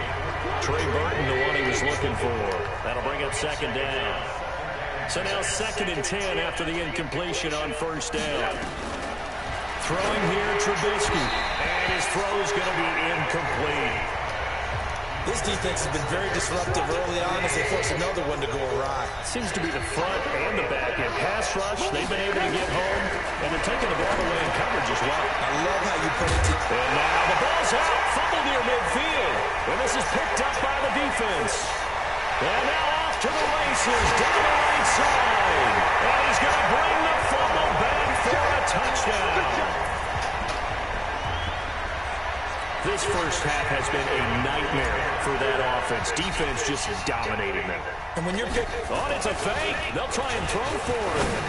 Trey Burton, the one he was looking for. That'll bring up 2nd down. So now 2nd and 10 after the incompletion on 1st down. Throwing here, Trubisky. And his throw is going to be incomplete.
This defense has been very disruptive early on as they force another one to go awry.
Seems to be the front and the back end. Pass rush, they've been able to get home, and they're taking the ball away in coverage as well.
I love how you put it.
And now the ball's out, fumbled near midfield. And this is picked up by the defense. And now off to the races. passes down the right side. And he's going to bring the football back for a touchdown. This first half has been a nightmare for that offense. Defense just dominating them.
And when you're picking...
Oh, it's a fake. They'll try and throw for him.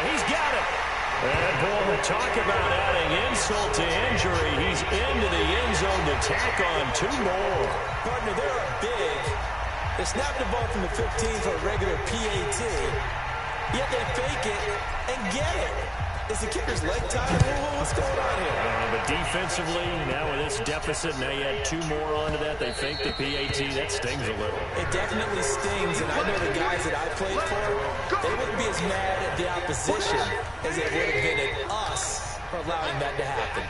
He's got it. And boy, talk about adding insult to injury. He's into the end zone to tack on 2 more.
Partner, they're big. They snap the ball from the 15 for a regular PAT. Yet they fake it and get it. Is the kicker's leg tied? What's going on here?
But defensively, now with this deficit, now you add 2 more onto that. They fake the PAT. That stings a little.
It definitely stings, and I know the guys that I played for, they wouldn't be as mad at the opposition as they would have been at us for allowing that to happen.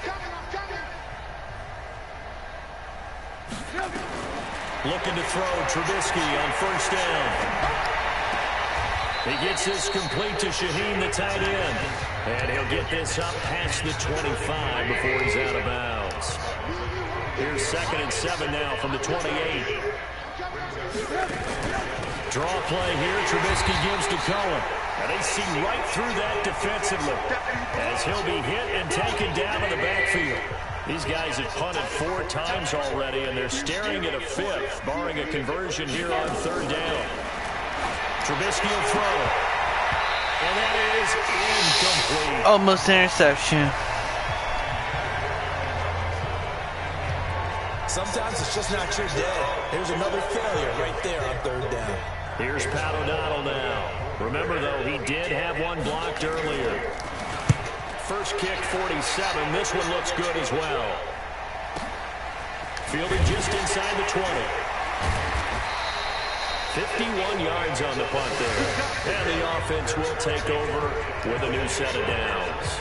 Looking to throw Trubisky on first down. He gets this complete to Shaheen, the tight end. And he'll get this up past the 25 before he's out of bounds. Here's 2nd and 7 now from the 28. Draw play here. Trubisky gives to Cohen. And they see right through that defensively as he'll be hit and taken down in the backfield. These guys have punted 4 times already, and they're staring at a 5th, barring a conversion here on 3rd down. Trubisky will throw. And that is incomplete.
Almost interception.
Sometimes it's just not your day. There's another failure right there on 3rd down.
Here's Pat O'Donnell now. Remember, though, he did have one blocked earlier. First kick, 47. This one looks good as well. Fielded just inside the 20. 51 yards on the punt there. And the offense will take over with a new set of downs.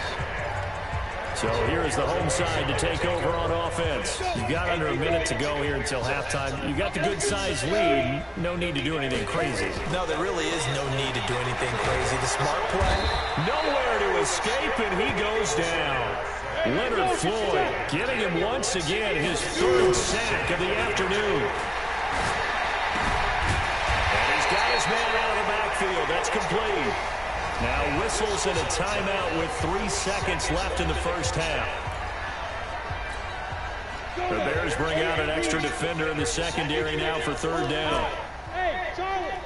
So here is the home side to take over on offense. You've got under a minute to go here until halftime. You got the good-sized lead. No need to do anything crazy.
No, there really is no need to do anything crazy. The smart play.
Nowhere to escape, and he goes down. Leonard Floyd getting him once again his 3rd sack of the afternoon. Got his man out of the backfield. That's complete. Now whistles and a timeout with 3 seconds left in the first half. The Bears bring out an extra defender in the secondary now for 3rd down.
Hey, Charlie.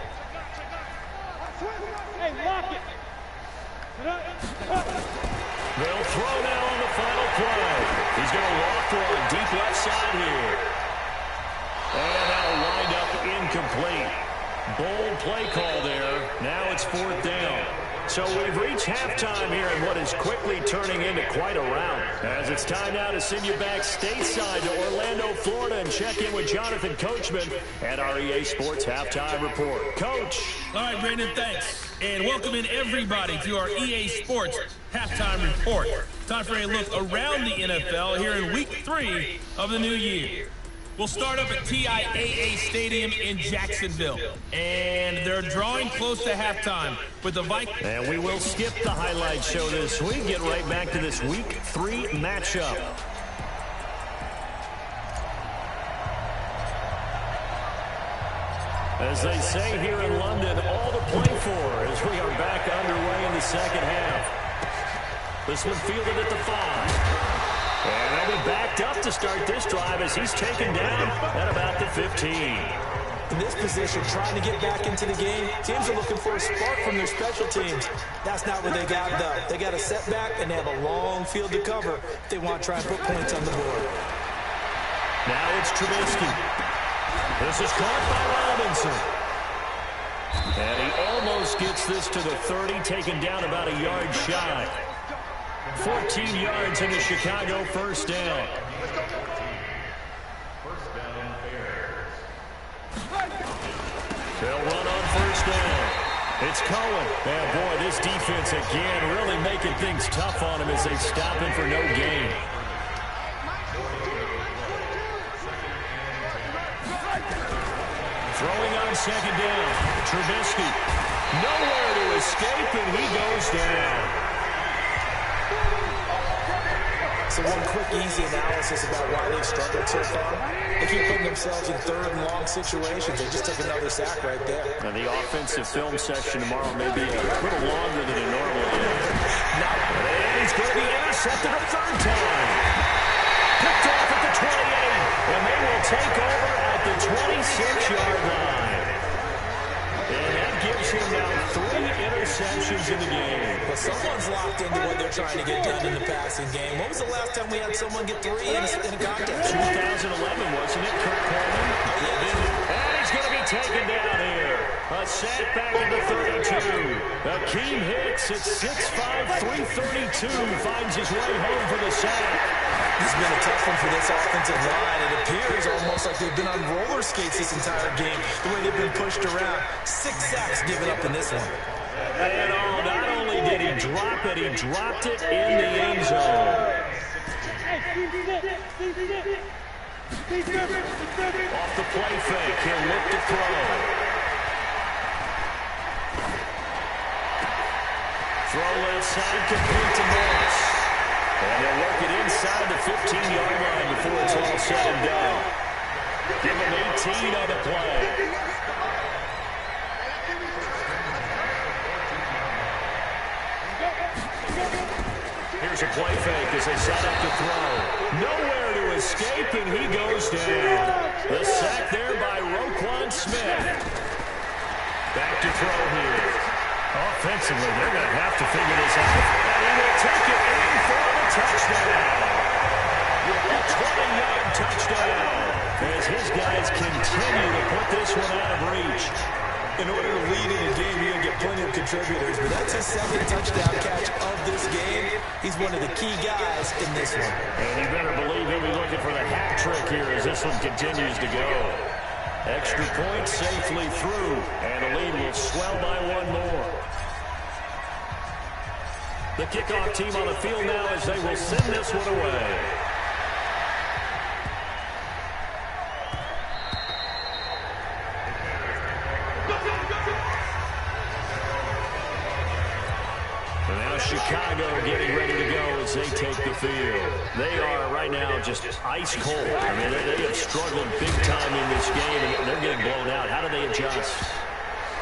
Hey, lock it.
They'll throw now on the final play. He's going to walk one deep left side here. And that'll wind up incomplete. Bold play call there. Now it's 4th down. So we've reached halftime here in what is quickly turning into quite a rout. As it's time now to send you back stateside to Orlando, Florida, and check in with Jonathan Coachman at our EA Sports Halftime Report. Coach.
All right, Brandon, thanks. And welcome in everybody to our EA Sports Halftime Report. Time for a look around the NFL here in Week 3 of the new year. We'll start up at TIAA Stadium in Jacksonville. And they're drawing close to halftime with the Vikings.
And we will skip the highlight show this week. Get right back to this Week 3 matchup. As they say here in London, all to play for as we are back underway in the second half. This one fielded at the 5. And they'll be backed up to start this drive as he's taken down at about the 15.
In this position, trying to get back into the game, teams are looking for a spark from their special teams. That's not what they got, though. They got a setback, and they have a long field to cover if they want to try and put points on the board.
Now it's Trubisky. This is caught by Robinson. And he almost gets this to the 30, taken down about a yard shy. 14 yards in the Chicago first down. They'll run on first down. It's Cohen. And boy, this defense again really making things tough on him as they stop him for no gain. Throwing on second down. Trubisky. Nowhere to escape, and he goes down.
So one quick, easy analysis about why they've struggled so far. They keep putting themselves in third and long situations. They just took another sack right there.
Now the offensive film session tomorrow may be a little longer than it normally is. And he's going to be intercepted a third time. Picked off at the 28, and they will take over at the 26-yard line. And that gives him now 3 interceptions in the game.
Well, someone's locked into what they're trying to get done in the passing game. When was the last time we had someone get 3 in a contest?
2011, wasn't it, Kirk Coleman? And he's going to be taken down here. A sack back at the 32. Akeem Hicks at 6'5", 332 finds his way home for the sack.
It's been a tough one for this offensive line. It appears almost like they've been on roller skates this entire game, the way they've been pushed around. 6 sacks given up in this one.
And not only did he drop it, he dropped it in the end zone. Off the play fake, he'll look to throw. Throw left side, complete to Morris. And they'll work it inside the 15-yard line before it's all said and done. Give him 18 on the play. Here's a play fake as they set up to throw. Nowhere to escape, and he goes down. The sack there by Roquan Smith. Back to throw here. Offensively, they're going to have to figure this out. And he will take it in for the touchdown. A 20-yard touchdown as his guys continue to put this one out of reach.
In order to lead in a game, you're going to get plenty of contributors, but that's his 2nd touchdown catch of this game. He's one of the key guys in this one.
And you better believe he'll be looking for the hat trick here as this one continues to go. Extra point safely through, and the lead will swell by 1 more. The kickoff team on the field now as they will send this one away. And now Chicago getting ready to go as they take the field. They are right now just ice cold. I mean, they have struggled big time in this game, and they're getting blown out. How do they adjust?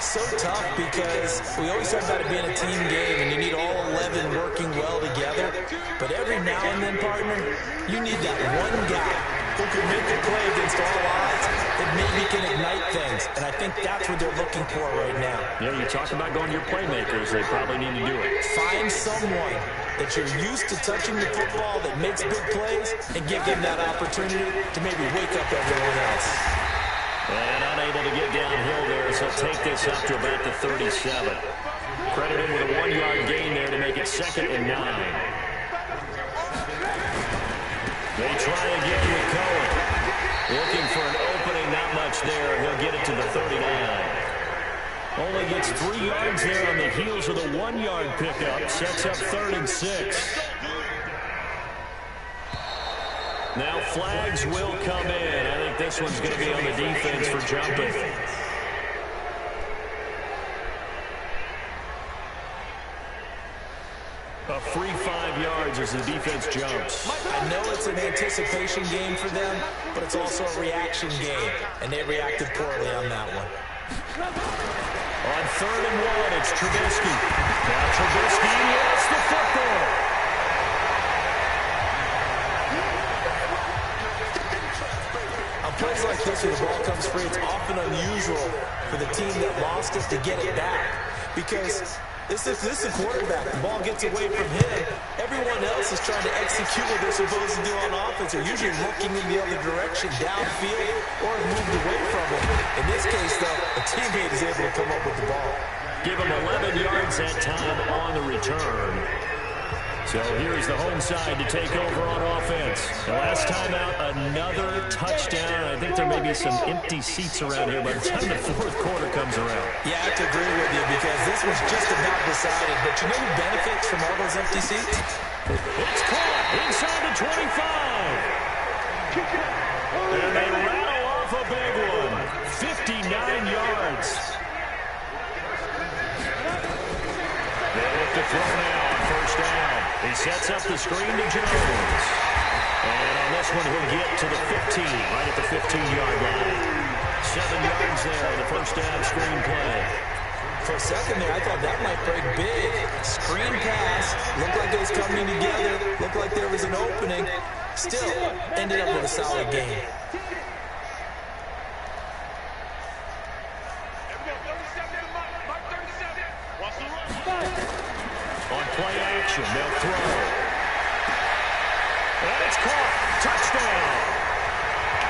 So tough because we always talk about it being a team game and you need all 11 working well together. But every now and then, partner, you need that one guy who can make a play against all odds that maybe can ignite things. And I think that's what they're looking for right now.
Yeah, you talk about going to your playmakers. They probably need to do it.
Find someone that you're used to touching the football that makes big plays and give them that opportunity to maybe wake up everyone else.
And unable to get downhill there, so take this up to about the 37. Credit him with a 1-yard gain there to make it 2nd and 9. They try again with Cohen. Looking for an opening, not much there. He'll get it to the 39. Only gets 3 yards there on the heels of the 1-yard pickup. Sets up 3rd and 6. Now flags will come in. I think this one's going to be on the defense for jumping. A free 5 yards as the defense jumps.
I know it's an anticipation game for them, but it's also a reaction game, and they reacted poorly on that one.
On 3rd and 1, it's Trubisky. Now Trubisky lost the football.
Plays like this where the ball comes free, it's often unusual for the team that lost it to get it back. Because this is a quarterback. The ball gets away from him. Everyone else is trying to execute what they're supposed to do on offense. They're usually looking in the other direction, downfield, or moved away from him. In this case, though, a teammate is able to come up with the ball.
Give him 11 yards that time on the return. So here's the home side to take over on offense. The last time out, another touchdown. I think there may be some empty seats around here by the time the 4th quarter comes around.
Yeah, I have to agree with you because this was just about decided. But you know who benefits from all those empty seats?
It's caught inside the 25. And they rattle off a big one. 59 yards. They look to throw now on 1st down. He sets up the screen to Jones. And on this one, he'll get to the 15, right at the 15-yard line. 7 yards there on the first down screen play.
For a second there, I thought that might break big. Screen pass. Looked like it was coming together. Looked like there was an opening. Still, ended up with a solid game.
On play action, they'll throw. And it's caught. Touchdown.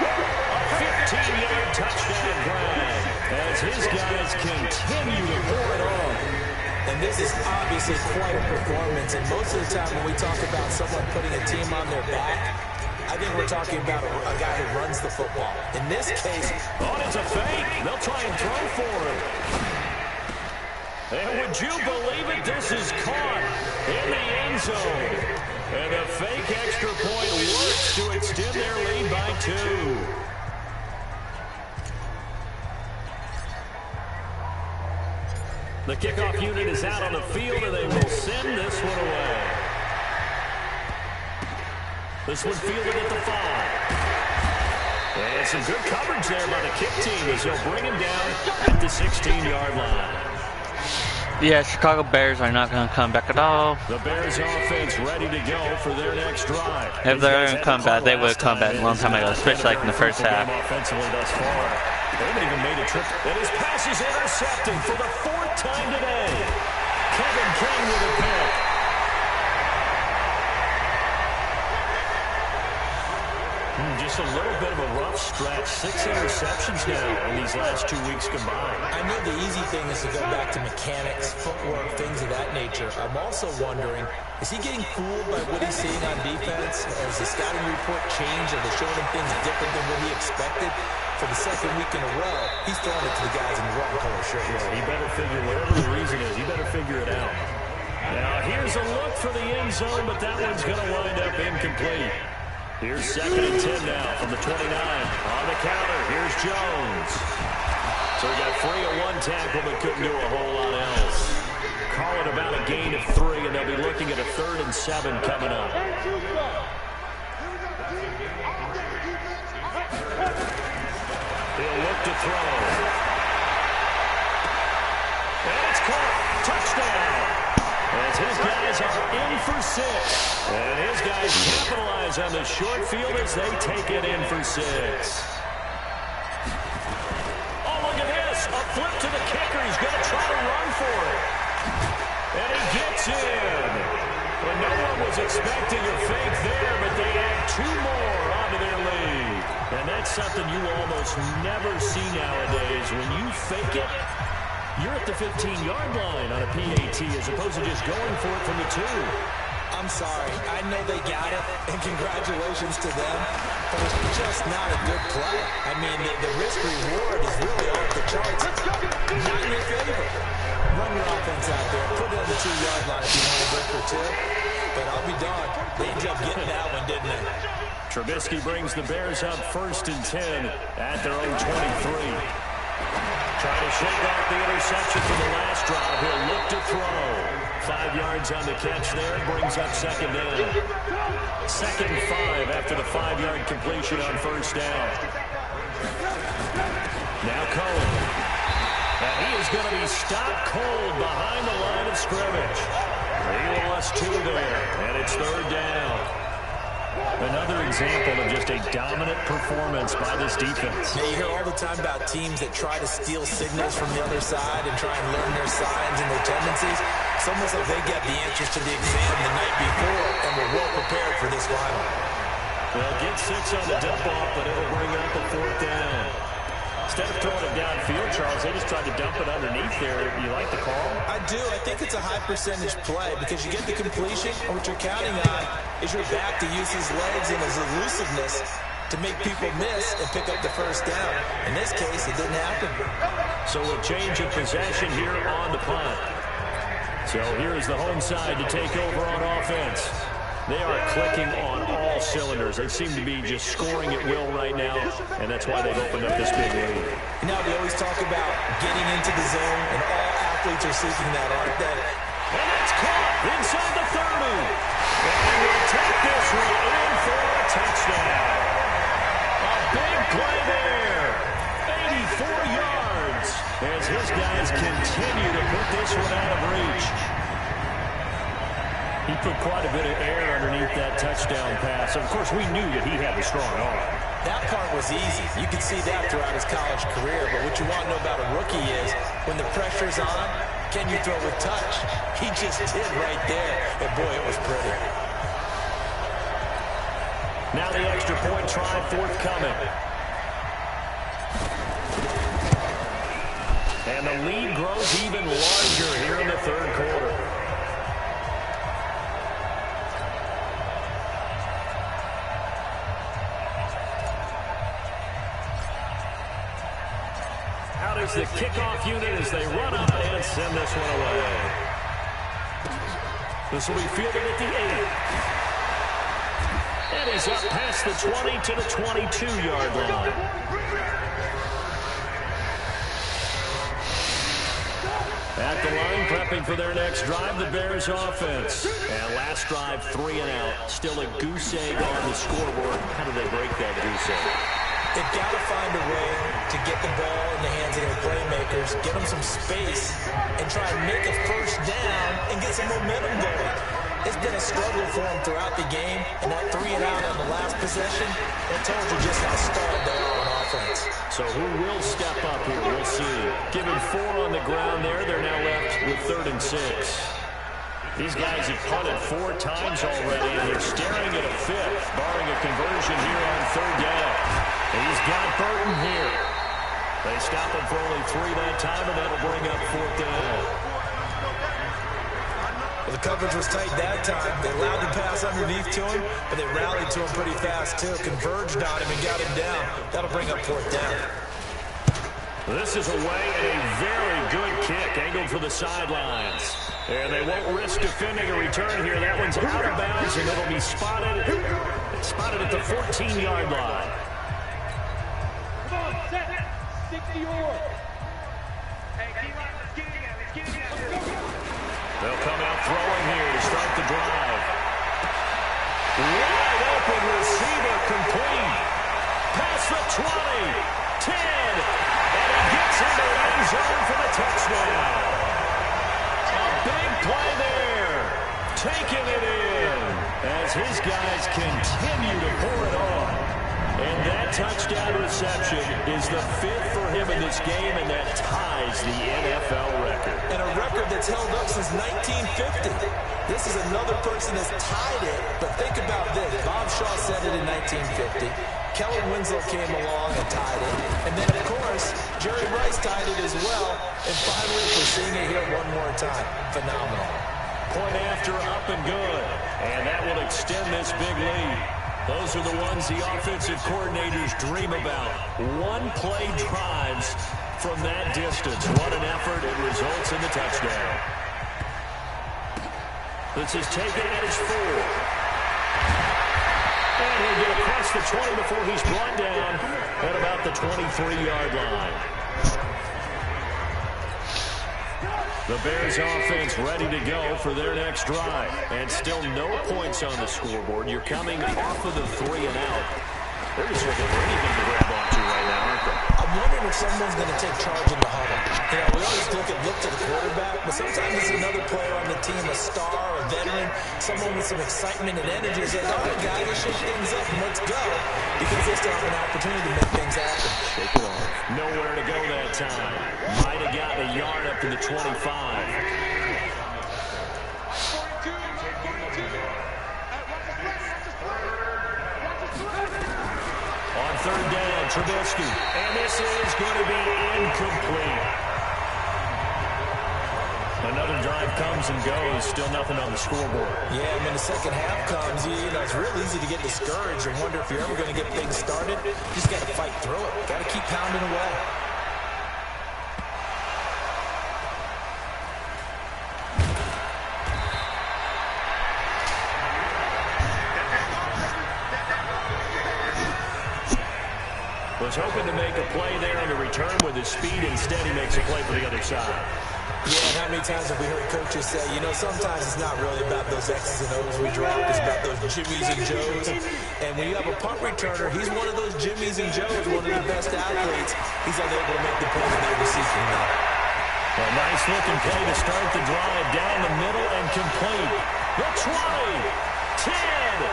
A 15-yard touchdown grab as his guys continue to pour it on.
And this is obviously quite a performance. And most of the time when we talk about someone putting a team on their back, I think we're talking about a guy who runs the football. In this case,
it's a fake. They'll try and throw for him. And would you believe it? This is caught in the end zone. And a fake extra point works to extend their lead by 2. The kickoff unit is out on the field, and they will send this one away. This one fielded at the 5. And some good coverage there by the kick team as they'll bring him down at the 16-yard line.
Yeah, Chicago Bears are not going to come back at all.
The Bears offense ready to go for their next drive.
If they're going to come back, they would have come back a long time ago, especially like in the first half.
Offensively thus far. They haven't even made a trip. And his pass is intercepted for the 4th time today. Kevin King with a pick. Just a little bit of a rough stretch. 6 interceptions now in these last 2 weeks combined.
I know the easy thing is to go back to mechanics, footwork, things of that nature. I'm also wondering, is he getting fooled by what he's seeing on defense? Or has the scouting report changed? Are they showing him things different than what he expected? For the 2nd week in a row, he's throwing it to the guys in the wrong color shirt.
Yeah, he better figure, whatever the reason is, he better figure it out. Now here's a look for the end zone, but that one's going to wind up incomplete. Here's 2nd and 10 now from the 29. On the counter, here's Jones. So he got free of 1 tackle, but couldn't do a whole lot else. Call it about a gain of 3, and they'll be looking at a 3rd and 7 coming up. He'll look to throw. And it's caught. Touchdown. As his guys are in for 6. And his guys capitalize on the short field as they take it in for 6. Oh, look at this. A flip to the kicker. He's going to try to run for it. And he gets in. Well, no one was expecting a fake there, but they add 2 more onto their lead. And that's something you almost never see nowadays. When you fake it, you're at the 15-yard line on a PAT as opposed to just going for it from the 2.
I'm sorry. I know they got it, and congratulations to them, but it's just not a good play. I mean, the risk-reward is really off the charts. Not in your favor. Run your offense out there. Put it on the 2-yard line if you want to go for 2. But I'll be darned. They ended up getting that one, didn't they?
Trubisky brings the Bears up 1st and 10 at their own 23. Trying to shake off the interception from the last drive. He'll look to throw. 5 yards on the catch there. Brings up 2nd down. 2nd and 5 after the 5-yard completion on 1st down. Now Cohen. And he is going to be stopped cold behind the line of scrimmage. He lost 2 there. And it's 3rd down. Another example of just a dominant performance by this defense.
Yeah, you hear all the time about teams that try to steal signals from the other side and try and learn their signs and their tendencies. It's almost like they got the answers to the exam the night before and were well prepared for this final.
Well, get 6 on the dump off, but it'll bring up a 4th down. Instead of throwing it downfield, Charles, they just tried to dump it underneath there. You like the call?
I do. I think it's a high percentage play because you get the completion, and what you're counting on is your back to use his legs and his elusiveness to make people miss and pick up the 1st down. In this case, it didn't happen.
So a change of possession here on the punt. So here is the home side to take over on offense. They are clicking on all cylinders. They seem to be just scoring at will right now, and that's why they've opened up this big lead.
You know, we always talk about getting into the zone, and all athletes are seeking that, aren't they?
And that's caught inside the 30. touchdown pass. Of course, we knew that he had a strong arm.
That part was easy. You could see that throughout his college career. But what you want to know about a rookie is when the pressure's on, can you throw with touch? He just did right there. And boy, it was pretty.
Now the extra point try forthcoming. And the lead grows even larger here in the third quarter. Out is the kickoff unit as they run up and send this one away. This will be fielded at the 8. And he's up past the 20 to the 22-yard line. At the line, prepping for their next drive, the Bears offense. And last drive, 3 and out. Still a goose egg on the scoreboard. How do they break that goose egg?
They've got to find a way to get the ball in the hands of their playmakers, get them some space, and try and make a first down and get some momentum going. It's been a struggle for them throughout the game, and that 3 and out on the last possession, that told you just how stalled they are on offense.
So who will step up here? We'll see. Given 4 on the ground there, they're now left with 3rd and 6. These guys have punted 4 times already, and they're staring at a 5th, barring a conversion here on 3rd down. And he's got Burton here. They stop him for only 3 that time, and that'll bring up 4th down.
Well, the coverage was tight that time. They allowed the pass underneath to him, but they rallied to him pretty fast, too. Converged on him and got him down. That'll bring up 4th down.
This is away and a very good kick, angled for the sidelines. And they won't risk defending a return here. That one's out of bounds, and it'll be spotted at the 14-yard line.
Come on, set. 60-yard.
They'll come out throwing here to start the drive. Wide open receiver complete. Past the 20, 10, and he gets into the end zone for the touchdown. A big play there. Taking it in as his guys continue to pour it on. And that touchdown reception is the 5th for him in this game, and that ties the NFL record.
And a record that's held up since 1950. This is another person that's tied it, but think about this. Bob Shaw said it in 1950. Kellen Winslow came along and tied it. And then, of course, Jerry Rice tied it as well. And finally, we're seeing it here one more time. Phenomenal.
Point after, up and good. And that will extend this big lead. Those are the ones the offensive coordinators dream about. One-play drives from that distance. What an effort. It results in the touchdown. This is taken at his 4. And he'll get across the 20 before he's brought down at about the 23-yard line. The Bears offense ready to go for their next drive. And still no points on the scoreboard. You're coming off of the 3 and out. They're just looking for anything to grab onto right now, aren't they?
I'm wondering if someone's going to take charge in the huddle. You know, we always look to the quarterback, but sometimes it's another player on the team, a star, a veteran, someone with some excitement and energy. Says, all right, guys, let's shake things up and let's go. Because they still have an opportunity to make things happen.
Shake it off. Nowhere to go that time. Might have gotten a yard up to the 25. On 3rd down, Trubisky. And this is going to be incomplete. Another drive comes and goes. Still nothing on the scoreboard.
Yeah, and when the second half comes, you know, it's real easy to get discouraged and wonder if you're ever going to get things started. You just got to fight through it. Got to keep pounding away.
Was hoping to make a play there on the return with his speed. Instead, he makes a play for the other side.
Yeah, and how many times have we heard coaches say, you know, sometimes it's not really about those X's and O's we drop. It's about those Jimmies and Joes. And when you have a punt returner, he's one of those Jimmies and Joes, one of the best athletes. He's unable to make the play that they receive from him.
A nice-looking play to start the drive down the middle and complete. The 20, 10,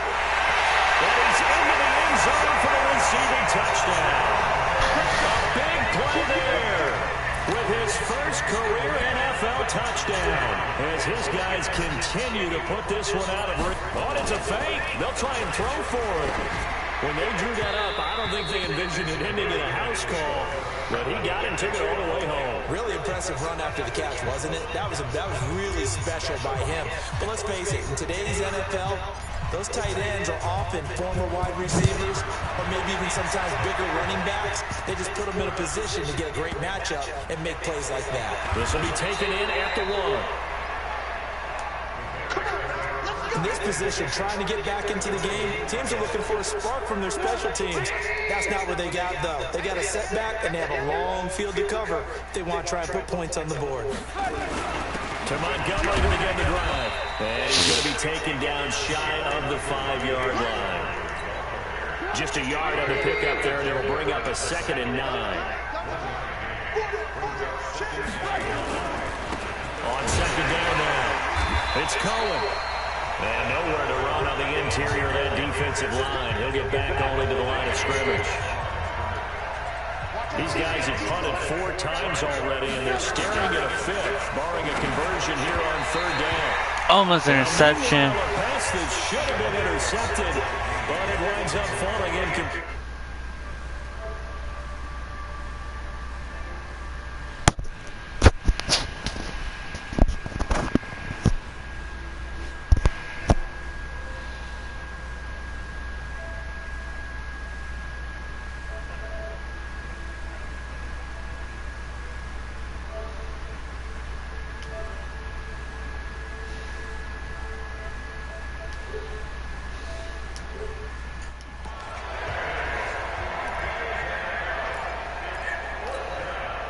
touchdown. A big play there with his first career NFL touchdown as his guys continue to put this one out of reach. Oh, it's a fake. They'll try and throw for it. When they drew that up, I don't think they envisioned it ending in a house call, but he got it and took it all the way home.
Really impressive run after the catch, wasn't it? That was really special by him. But let's face it, in today's NFL, those tight ends are often former wide receivers or maybe even sometimes bigger running backs. They just put them in a position to get a great matchup and make plays like that.
This will be taken in at the 1.
In this position, trying to get back into the game, teams are looking for a spark from their special teams. That's not what they got, though. They got a setback, and they have a long field to cover if they want to try and put points on the board.
To Montgomery to begin the drive. And he's going to be taken down shy of the 5-yard line. Just a yard on the pickup there, and it'll bring up a 2nd and 9. On 2nd down now, it's Cohen. And nowhere to run on the interior of that defensive line. He'll get back only to the line of scrimmage. These guys have punted 4 times already, and they're staring at a 5th, barring a conversion here on 3rd down.
Almost an interception.
A pass that should have been intercepted, but it winds up falling incomplete.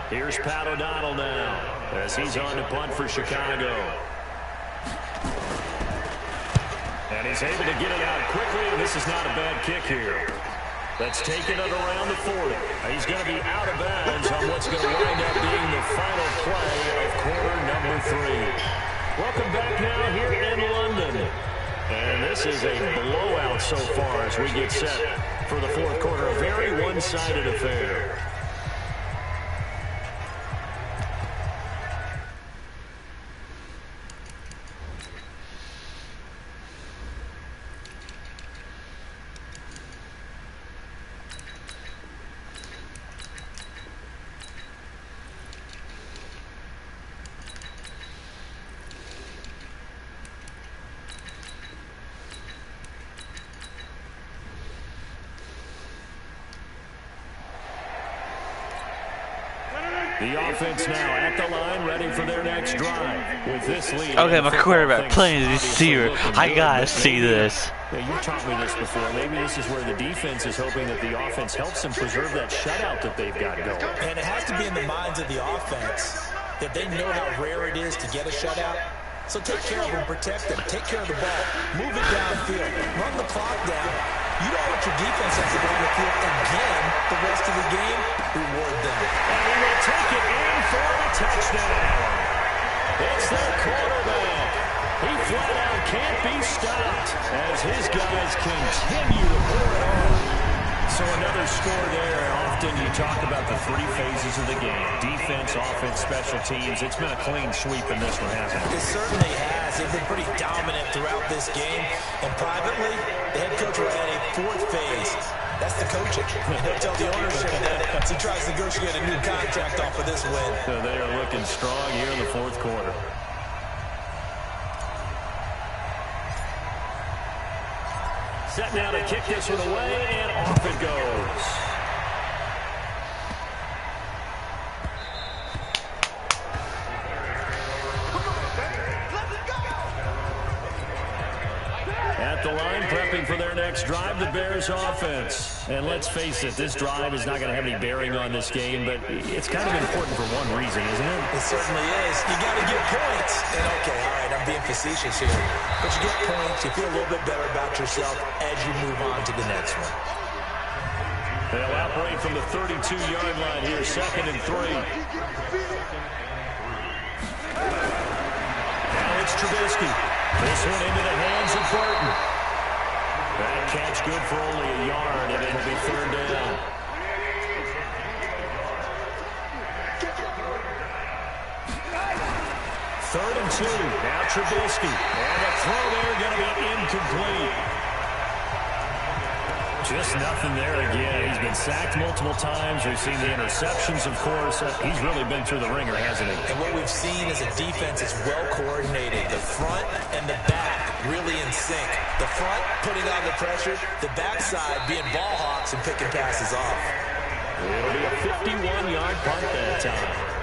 Here's Pat O'Donnell now as he's on to punt for Chicago. And he's able to get it out quickly, and this is not a bad kick here. That's taken it around the 40. He's going to be out of bounds on what's going to wind up being the final play of quarter number 3. Welcome back now here in London. And this is a blowout so far as we get set for the 4th quarter. A very one-sided affair. The offense now at the line, ready for their next drive. With this lead.
Okay, my quarterback playing the receiver. I gotta see this.
Yeah, you taught me this before. Maybe this is where the defense is hoping that the offense helps them preserve that shutout that they've got going.
And it has to be in the minds of the offense that they know how rare it is to get a shutout. So take care of them, protect them, take care of the ball, move it downfield, run the clock down. You don't want your defense has to go on the field again the rest of the game. Reward them.
And he will take it in for the touchdown. It's their quarterback. He flat out can't be stopped as his guys continue to pour it on. So another score there. Often you talk about the 3 phases of the game. Defense, offense, special teams. It's been a clean sweep in this one, hasn't it?
It certainly has. They've been pretty dominant throughout this game. And privately, the head coach will add a 4th phase. That's the coaching. And he'll tell the ownership that as he tries to negotiate a new contract off of this win.
So they are looking strong here in the 4th quarter. Set now to kick this one away, and off it goes. At the line, prepping for their next drive, the Bears offense. And let's face it, this drive is not going to have any bearing on this game, but it's kind of important for one reason, isn't it?
It certainly is. You got to get points. And okay, all right, I'm being facetious here. But you get points, you feel a little bit better about yourself as you move on to the next one.
They'll operate from the 32-yard line here, 2nd and 3. Now it's Trubisky. This one into the hands of Burton. That catch good for only a yard, and it'll be 3rd down. 3rd and 2. Now Trubisky. And the throw there going to be incomplete. Just nothing there again. He's been sacked multiple times. We've seen the interceptions, of course. He's really been through the ringer, hasn't he?
And what we've seen is a defense that's well coordinated. The front and the back really in sync. The front putting on the pressure. The backside being ball hawks and picking passes off.
It'll be a 51-yard punt that time.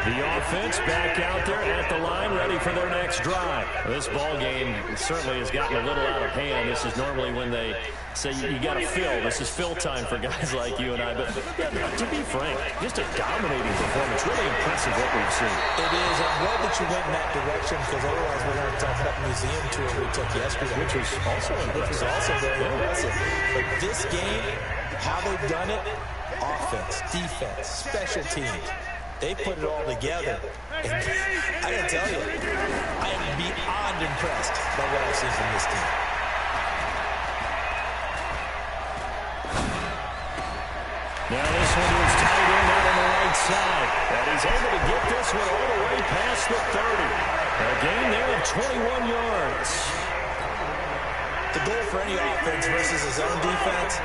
The offense back out there at the line, ready for their next drive. This ball game certainly has gotten a little out of hand. This is normally when they say you got to fill. This is fill time for guys like you and I. But to be frank, just a dominating performance. Really impressive what we've seen.
It is. I'm glad that you went in that direction, because otherwise we're going to talk about the museum tour we took yesterday.
Which was also impressive.
Which was also very impressive. But this game, how they've done it, offense, defense, special teams. They put it all together. And I got to tell you, I am beyond impressed by what I've seen from this team.
Now this one is tight end out on the right side. And he's able to get this one all the way past the 30. A gain there of 21 yards.
The goal for any offense versus his own defense,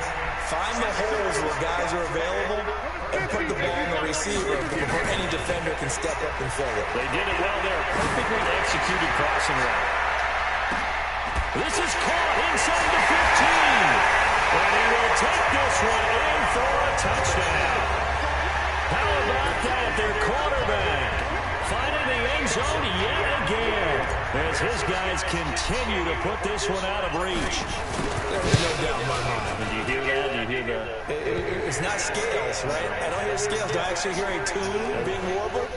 find the holes where guys are available and put the ball on the receiver before any defender can step up and fill it.
They did it well there. Perfectly executed crossing route. This is caught inside the 15. And he will take this one in for a touchdown. How about that? Their quarterback finding the end zone yet again as his guys continue to put this one out of reach.
There's no doubt in my mind.
Do you hear that? Do you hear that?
It's not scales, right? I don't hear scales. Do I actually hear a tune being warbled?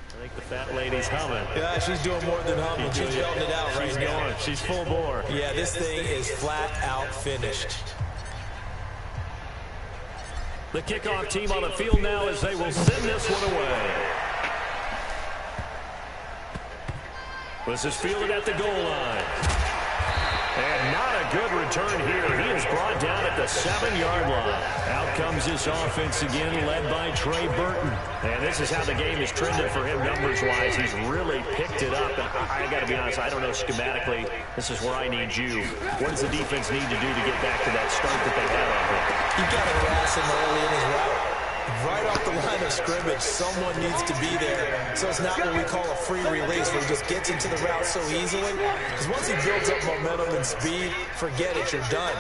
I think the fat lady's humming.
Yeah, she's doing more than humming. She's belting it out right now.
Going. She's full bore.
Yeah, this thing is flat out finished.
The kickoff team on the field now as they will send this one away. This is fielded at the goal line. And not a good return here. He is brought down at the 7-yard line. Out comes this offense again, led by Trey Burton. And this is how the game is trending for him numbers-wise. He's really picked it up. And I got to be honest, I don't know schematically. This is where I need you. What does the defense need to do to get back to that start that they had on him?
You got to harass him early in his route. Right off the line of scrimmage, someone needs to be there. So it's not what we call a free release where he just gets into the route so easily. Because once he builds up momentum and speed, forget it, you're done.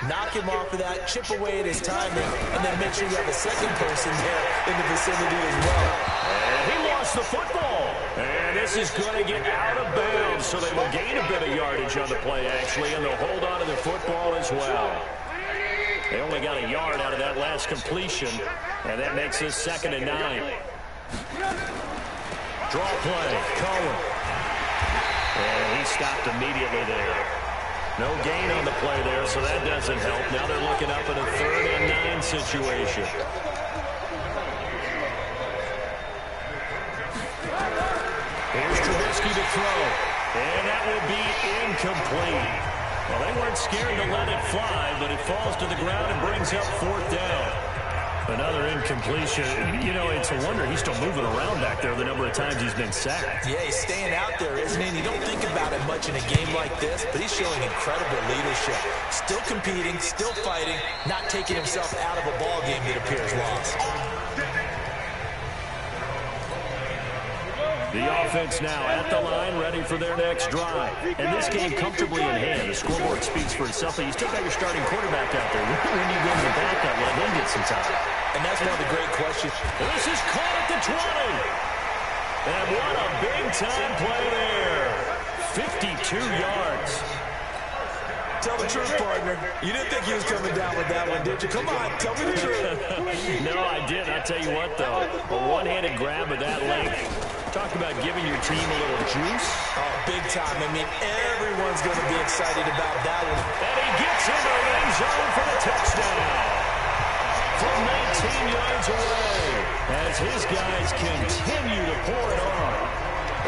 Knock him off of that, chip away at his timing, and then make sure you have a second person there in the vicinity as well.
And he lost the football. And this is going to get out of bounds, so they will gain a bit of yardage on the play, actually, and they'll hold on to the football as well. They only got a yard out of that last completion, and that makes this 2nd and 9. Draw play, Cohen. And he stopped immediately there. No gain on the play there, so that doesn't help. Now they're looking up at a 3rd and 9 situation. Here's Trubisky to throw, and that will be incomplete. Well, they weren't scared to let it fly, but it falls to the ground and brings up 4th down. Another incompletion. You know, it's a wonder he's still moving around back there the number of times he's been sacked.
Yeah, he's staying out there, isn't he? And you don't think about it much in a game like this, but he's showing incredible leadership. Still competing, still fighting, not taking himself out of a ball game that appears lost.
The offense now at the line, ready for their next drive. And this game comfortably in hand. The scoreboard speaks for itself, but you still got your starting quarterback out there. When do you win the backup? Let him get some time.
And that's one of the great questions.
This is caught at the 20. And what a big-time play there. 52 yards.
Tell the truth, partner. You didn't think he was coming down with that one, did you? Come on, tell me the truth.
No, I did. I'll tell you what, though. A one-handed grab of that length Talk about giving your team a little juice.
Oh, big time. I mean, everyone's going to be excited about that one.
And he gets in the end zone for the touchdown. From 19 yards away, as his guys continue to pour it on.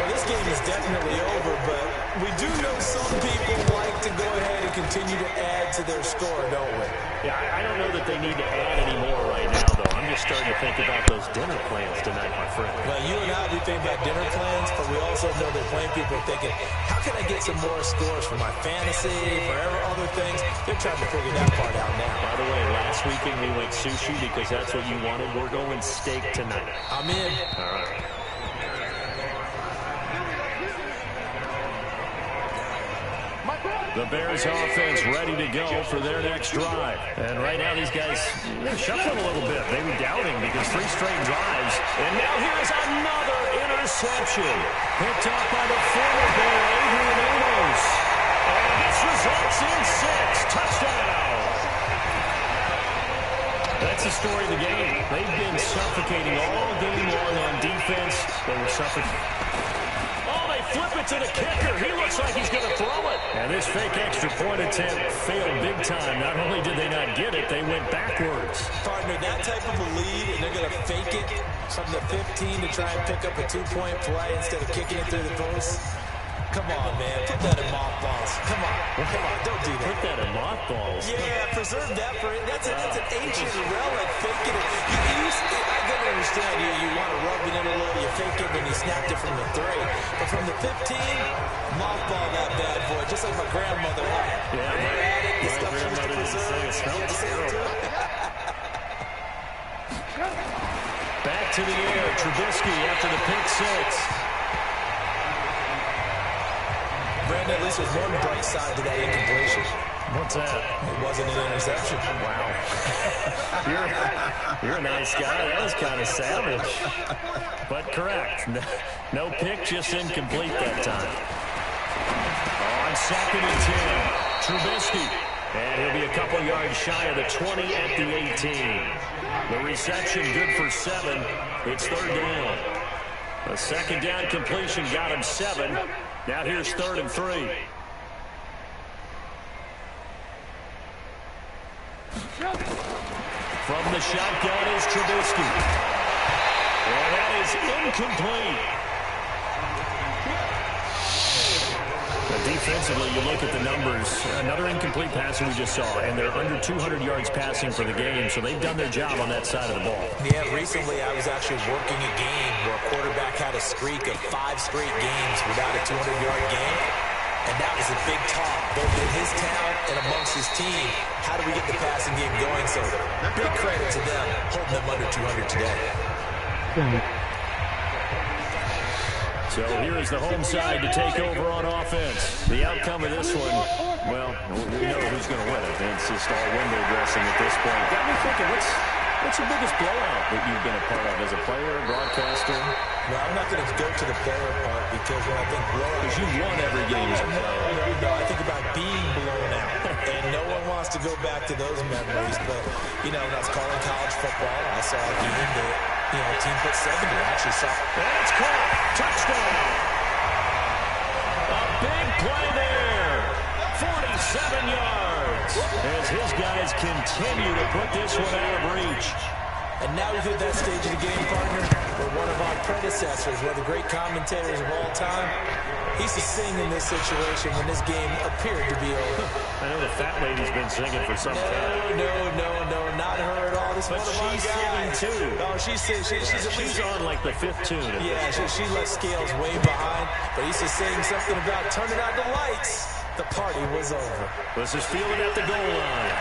Well, this game is definitely over, but we do know some people like to go ahead and continue to add to their score, don't we?
Yeah, I don't know that they need to add any more right now, though. I'm just starting to think about those dinner plans tonight, my friend.
Well, you and I, we think about dinner plans, but we also know that plenty of people are thinking, how can I get some more scores for my fantasy, for other things? They're trying to figure that part out now.
By the way, last weekend we went sushi because that's what you wanted. We're going steak tonight.
I'm in.
All right. The Bears offense ready to go for their next drive. And right now these guys, they're shuffling a little bit. They were doubting because 3 straight drives. And now here's another interception. Picked up by the former Bear, Adrian Amos. And this results in 6. Touchdown. That's the story of the game. They've been suffocating all game long on defense. They were suffocating. Flip it to the kicker. He looks like he's going to throw it. And this fake extra point attempt failed big time. Not only did they not get it, they went backwards.
Partner, that type of a lead, and they're going to fake it from the 15 to try and pick up a 2-point play instead of kicking it through the post. Come on, man. Put that in mothballs. Come on. Come on. Don't do that.
Put that in mothballs.
Yeah, preserve that for it. That's an ancient relic. Faking it. I don't understand. You want to rub it in a little. You fake it, then you snapped it from the 3. But from the 15, mothball that bad boy, just like my grandmother had.
Yeah,
my
grandmother didn't say it smells terrible. Back to the air. Trubisky after the pick 6.
Brandon, at least there's one bright side to that incompletion.
What's that?
It wasn't an interception.
Wow. you're a nice guy. That was kind of savage. But correct. No pick, just incomplete that time. On 2nd and 10, Trubisky. And he'll be a couple yards shy of the 20 at the 18. The reception good for 7. It's 3rd down. A 2nd down completion got him 7. Now here's 3rd and 3. From the shotgun is Trubisky. And that is incomplete. Defensively, you look at the numbers. Another incomplete pass we just saw, and they're under 200 yards passing for the game, so they've done their job on that side of the ball.
Yeah, recently I was actually working a game where a quarterback had a streak of 5 straight games without a 200-yard game, and that was a big talk, both in his town and amongst his team. How do we get the passing game going? So big credit to them, holding them under 200 today.
So here is the home side to take over on offense. The outcome of this one, well, we know who's going to win it. It's just all window dressing at this point. Got me thinking, what's the biggest blowout that you've been a part of as a player, broadcaster?
Well, I'm not going to go to the player part because when I think blowout...
Because you've won every game as a player.
No, I think about being blown out. And no one wants to go back to those memories. But, you know, when I was calling college football, I saw a game that... team put 70. I actually saw.
That's caught. Touchdown. A big play there. 47 yards. As his guys continue to put this one out of reach.
And now we've hit that stage of the game, partner, where one of our predecessors, one of the great commentators of all time, he used to sing in this situation when this game appeared to be over.
I know the fat lady's been singing for some time.
No, not her at all. This
but
one of our
she's
guys.
singing too.
Oh, she's at least
on like the 5th tune.
Yeah, she left Scales way behind, but he used to sing something about turning out the lights. The party was over.
This is fielded at the goal line.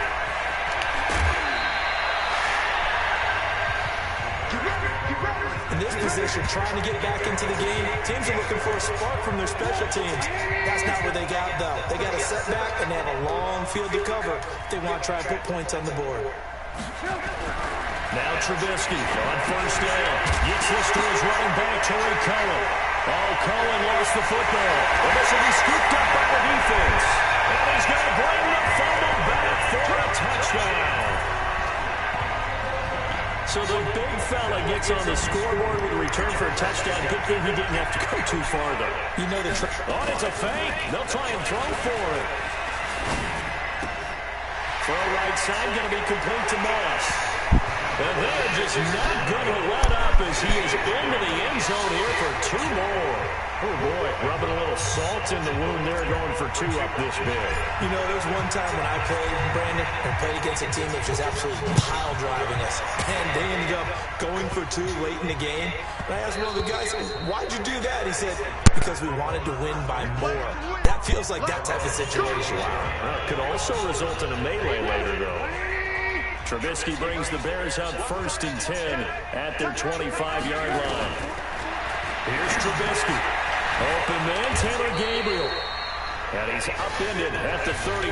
In this position, trying to get back into the game, teams are looking for a spark from their special teams. That's not what they got, though. They got a setback, and they have a long field to cover. They want to try and put points on the board.
Now Trubisky on 1st down. Gets this to his running back, Torrey Cohen. Oh, Cohen lost the football. And this will be scooped up by the defense. And he's going to bring the fumble back for a touchdown. So the big fella gets on the scoreboard with a return for a touchdown. Good thing he didn't have to go too far, though.
You know the trick.
Oh, it's a fake. They'll try and throw for it. Throw right side, going to be complete to Moss. And they're just not going to let up as he is into the end zone here for 2 more. Oh, boy, rubbing a little salt in the wound there, going for 2 up this big.
You know, there's one time when I played, Brandon, and played against a team that was just absolutely pile driving us. And they ended up going for 2 late in the game. And I asked one of the guys, why'd you do that? He said, because we wanted to win by more. That feels like that type of situation.
Well, could also result in a melee later, though. Trubisky brings the Bears up 1st and 10 at their 25-yard line. Here's Trubisky. Open man, Taylor Gabriel. And he's upended at the 33,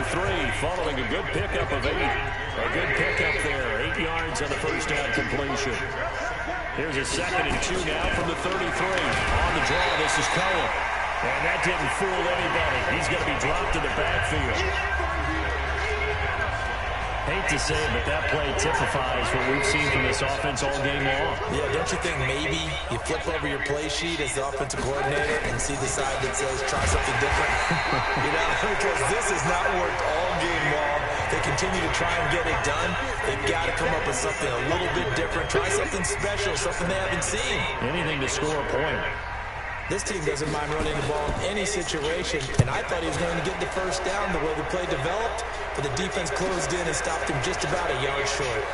following a good pickup of 8. A good pickup there, 8 yards on the first down completion. Here's a 2nd and 2 now from the 33. On the draw, this is Cohen. And that didn't fool anybody. He's going to be dropped in the backfield. Hate to say it, but that play typifies what we've seen from this offense all game long.
Yeah, don't you think maybe you flip over your play sheet as the offensive coordinator and see the side that says try something different? You know, because this has not worked all game long. They continue to try and get it done. They've got to come up with something a little bit different. Try something special, something they haven't seen.
Anything to score a point.
This team doesn't mind running the ball in any situation, and I thought he was going to get the first down the way the play developed, but the defense closed in and stopped him just about a yard short.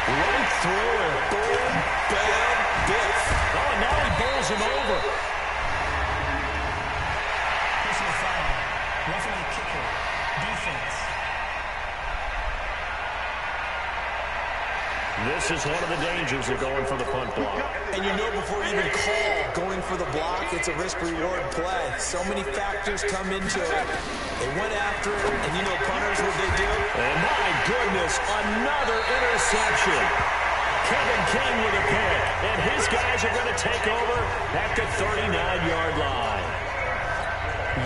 Right through it.
Boom, bam, biff.
Oh, and now he bowls him over.
Personal foul. Roughing the kicker. Defense.
This is one of the dangers of going for the punt block.
And you know before you even call going for the block, it's a risk-reward play. So many factors come into it. They went after it, and you know punters, what they do?
And my goodness, another interception. Kevin King with a pick, and his guys are going to take over at the 39-yard line.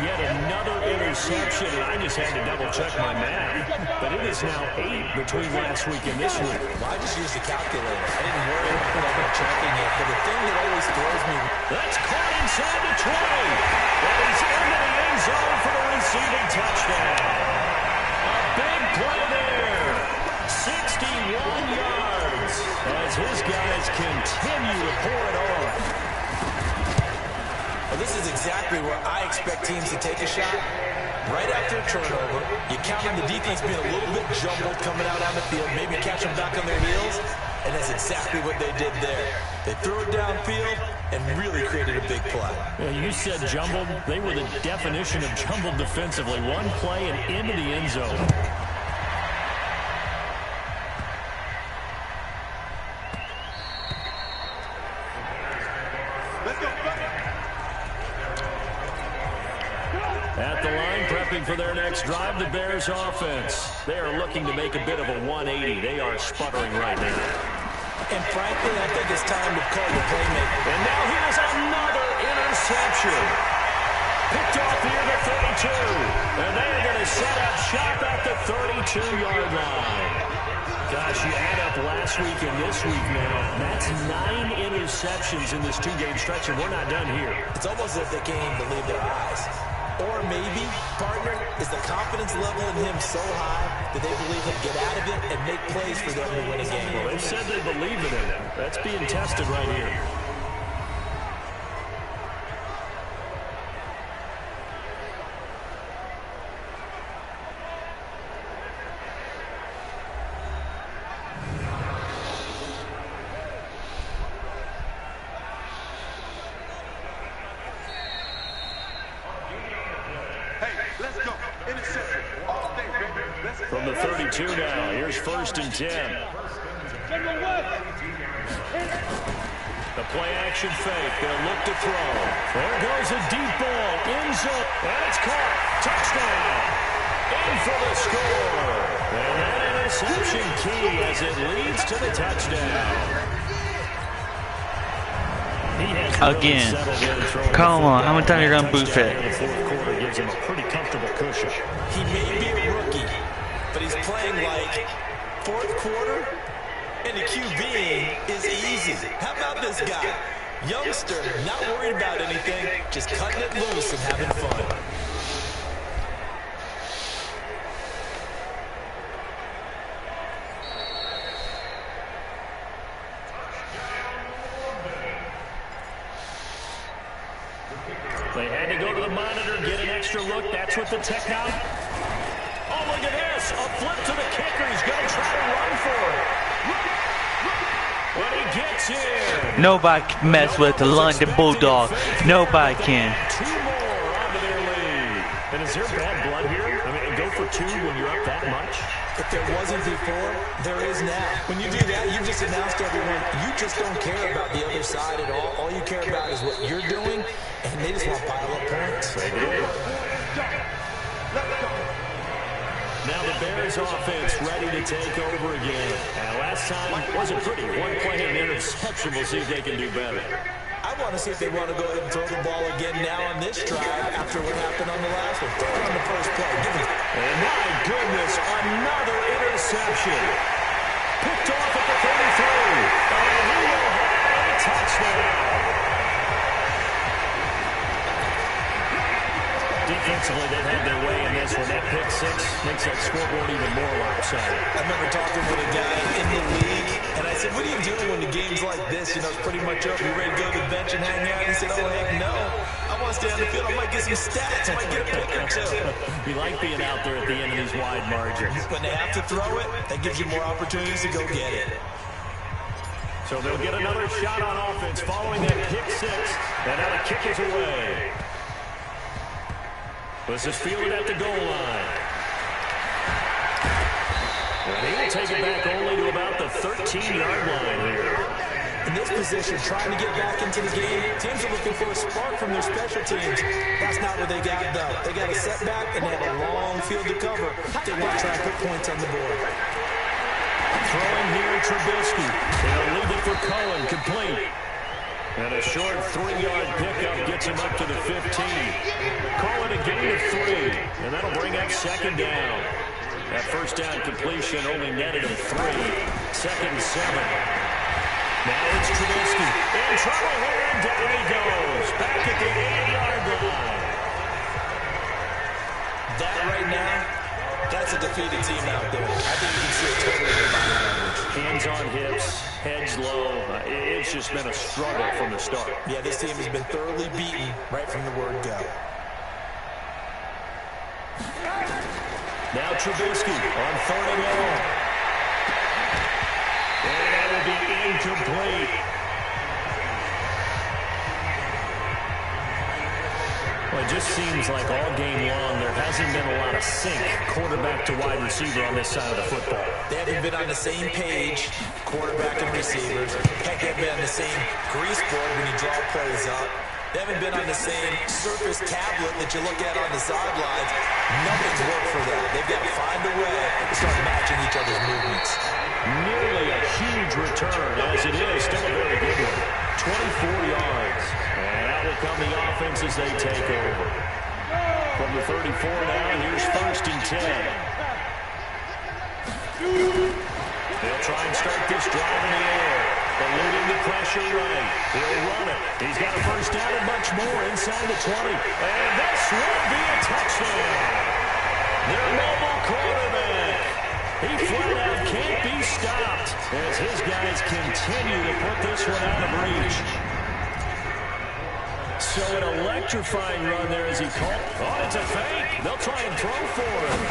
Yet another interception, and I just had to double-check my math. But it is now 8 between last week and this week.
Well, I just used the calculator. I didn't worry about double-checking it. But the thing that always throws me...
That's caught inside the 20. And he's into the end zone for the receiving touchdown. A big play there. 61 yards as his guys continue to pour it on.
Well, this is exactly where I expect teams to take a shot. Right after a turnover, you count on the defense being a little bit jumbled coming out on the field, maybe catch them back on their heels, and that's exactly what they did there. They threw it downfield and really created a big play.
Yeah, you said jumbled. They were the definition of jumbled defensively. One play and into the end zone. At the line, prepping for their next drive, the Bears offense. They are looking to make a bit of a 180. They are sputtering right now.
And frankly, I think it's time to call the playmaker.
And now here's another interception. Picked off here at the 32. And they are going to set up shop at the 32-yard line. Gosh, you add up last week and this week now. That's 9 interceptions in this 2-game stretch, and we're not done here.
It's almost as if they can't even believe their eyes. Or maybe, partner, is the confidence level in him so high that they believe he'll get out of it and make plays for them to win a game.
Well, they said they believe it in him. That's being tested right here. From the 32 now, here's 1st and 10. The play action fake, they'll look to throw. There goes a deep ball, end zone, and it's caught. Touchdown. In for the score. And that interception key as it leads to the touchdown.
Again. Come on, how many times are you going to boof it?
The fourth quarter gives him a pretty comfortable cushion.
He may be a rookie, but he's he's playing like fourth quarter, and the QB is easy. How about this guy? Youngster, not worried about anything, just cutting it loose and having fun.
They had to go to the monitor, get an extra look. That's what the technology. Oh, look at this. A flip to the kicker. He's going to try to run for it. But he gets in.
Nobody can mess with the London Bulldog. Nobody can.
2 more onto their lead. And is there bad blood here? I mean, go for 2 when you're up that much?
If there wasn't before, there is now. When you do that, you just announced to everyone, you just don't care about the other side at all. All you care about is what you're doing, and they just want to pile up points.
They do. Now the Bears offense ready to take over again. And last time wasn't pretty. One play and interception. We'll see if they can do better.
I want to see if they want to go ahead and throw the ball again now on this drive after what happened on the last one. Throw it on the first play. Give it.
And my goodness, another interception. Picked off at the 33. And he will have a touchdown. Defensively, they've had their way in this one. That pick 6 makes that scoreboard even more lopsided.
I remember talking with a guy in the league, and I said, what are you doing when the game's like this? You know, it's pretty much over. You ready to go to the bench and hang out? He said, oh, heck no. I want to stay on the field. I might get some stats. I might get a pick or 2.
We like being out there at the end of these wide margins.
When they have to throw it, that gives you more opportunities to go get it.
So they'll get another shot on offense following that pick 6. And now the kick is away. This is fielded at the goal line. And he'll take it back only to about the 13-yard line here.
In this position, trying to get back into the game, teams are looking for a spark from their special teams. That's not what they got, though. They got a setback, and they have a long field to cover. They want to try and put points on the board.
Throwing here, Trubisky. They'll leave it for Cohen, complete. And a short 3-yard pickup gets him up to the 15. Call it a gain of 3. And that'll bring up second down. That first down completion only netted him 3. Second and 7. Now it's Trubisky. In trouble here, and down he goes. Back at the 8-yard line.
That right now, that's a defeated team out there. I think you can see it totally in body language.
Hands on hips, heads low. It's just been a struggle from the start.
Yeah, this team has been thoroughly beaten right from the word go.
Now Trubisky on 3rd and long. And that will be incomplete. Well, it just seems like all game long there hasn't been a lot of sync quarterback to wide receiver on this side of the football.
They haven't been on the same page, quarterback and receivers. Heck, they haven't been on the same grease board when you draw plays up. They haven't been on the same surface tablet that you look at on the sidelines. Nothing's worked for them. They've got to find a way to start matching each other's movements.
Nearly a huge return, as it is. Still a very good one. 24 yards. And out will come the offense as they take over. From the 34 now, here's 1st and 10. They'll try and start this drive in the air. Eluding the pressure right. He'll run it. He's got a first down and much more inside the 20. And this will be a touchdown. Their mobile quarterback. He flat out can't be stopped as his guys continue to put this one out of reach. So an electrifying run there as he caught. Oh, it's a fake. They'll try and throw for him.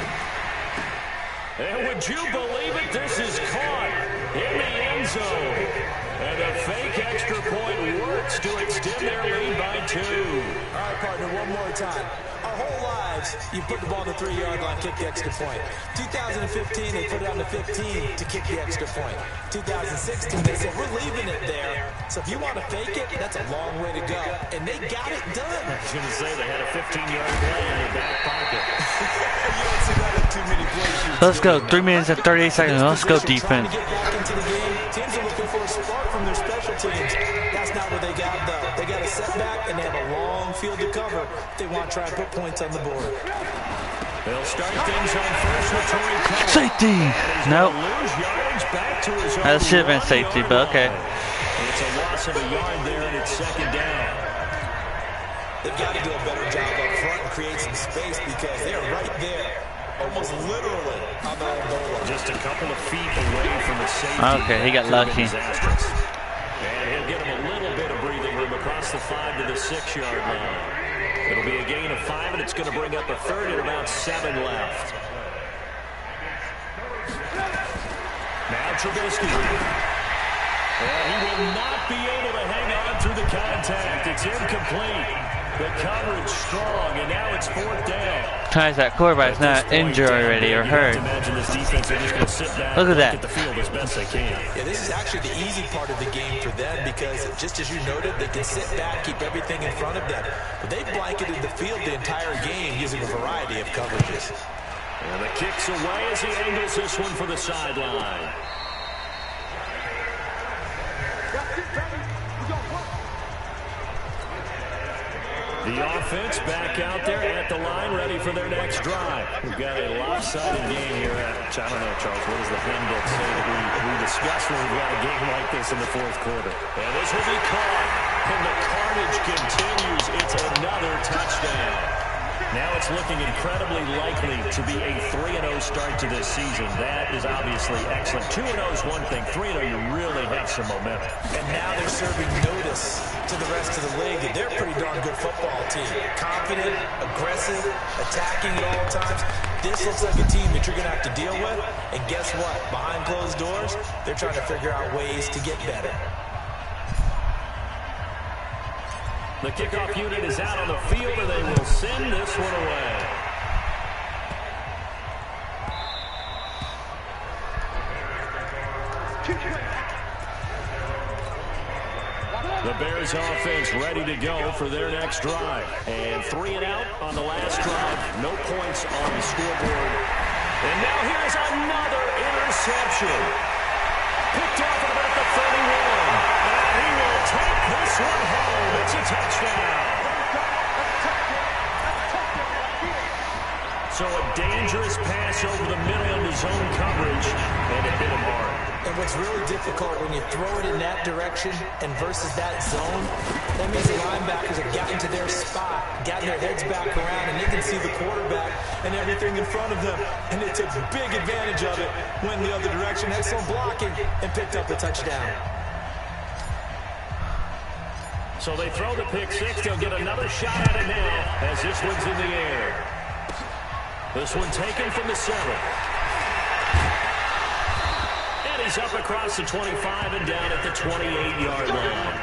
And would you believe it? This is caught in the end zone. And a fake extra point works to extend their lead by 2.
All right, partner, one more time. Our whole lives, you put the ball on the 3-yard line, kick the extra point. 2015, they put it on the 15 to kick the extra point. 2016, they said, we're leaving it there. So if you want to fake it, that's a long way to go. And they got it done.
I was going to say they had a 15-yard play in their back pocket.
You don't see that in too many places.
Let's go. 3 minutes and 38 seconds. Let's go defense.
Trying to get back into the game. Teams are looking for a spark from their special teams. That's not what they got, though. They got a setback, and they have a long field to cover if they want to try and put points on the board.
They'll start things on first with Torrey Cole.
Safety! Nope.
Lose yards back to his
That
own
should have been
1
safety,
yard
but okay.
line. It's a loss of a yard there, and it's second down.
They've got to do a better job up front and create some space because they're right there, almost literally on the goal line.
Just a couple of feet away from the safety.
Okay, he got
That could have been
lucky.
disastrous. And he'll get him a little bit of breathing room across the 5 to the 6 yard line. It'll be a gain of 5, and it's going to bring up a third and about 7 left. Now Trubisky. And he will not be able to hang on through the contact. It's incomplete. The coverage strong, and now it's 4th down.
Times that quarterback's not injured already or hurt. Look at that.
The field as best they can.
Yeah, this is actually the easy part of the game for them because, just as you noted, they can sit back, keep everything in front of them. But they blanketed the field the entire game using a variety of coverages.
And the kick's away as he angles this one for the sideline. The offense back out there at the line, ready for their next drive. We've got a lopsided game here. I don't know, Charles, what does the handbook say that we discuss when we've got a game like this in the 4th quarter? And this will be caught, and the carnage continues. It's another touchdown. Now it's looking incredibly likely to be a 3-0 start to this season. That is obviously excellent. 2-0 is one thing. 3-0, you really have some momentum.
And now they're serving notice to the rest of the league that they're a pretty darn good football team. Confident, aggressive, attacking at all times. This looks like a team that you're going to have to deal with. And guess what? Behind closed doors, they're trying to figure out ways to get better.
The kickoff unit is out on the field, and they will send this one away. The Bears offense ready to go for their next drive. And 3 and out on the last drive. No points on the scoreboard. And now here's another interception. Picked off at about the 31. And he will take this one home. It's a touchdown. So a dangerous pass over the middle into zone coverage, and it hit him hard.
And what's really difficult when you throw it in that direction and versus that zone, that means the linebackers have gotten to their spot, gotten their heads back around, and they can see the quarterback and everything in front of them. And they took big advantage of it, went the other direction, had some blocking, and picked up a touchdown.
So they throw the pick 6. They'll get another shot at it now as this one's in the air. This one taken from the 7. And he's up across the 25 and down at the 28-yard line.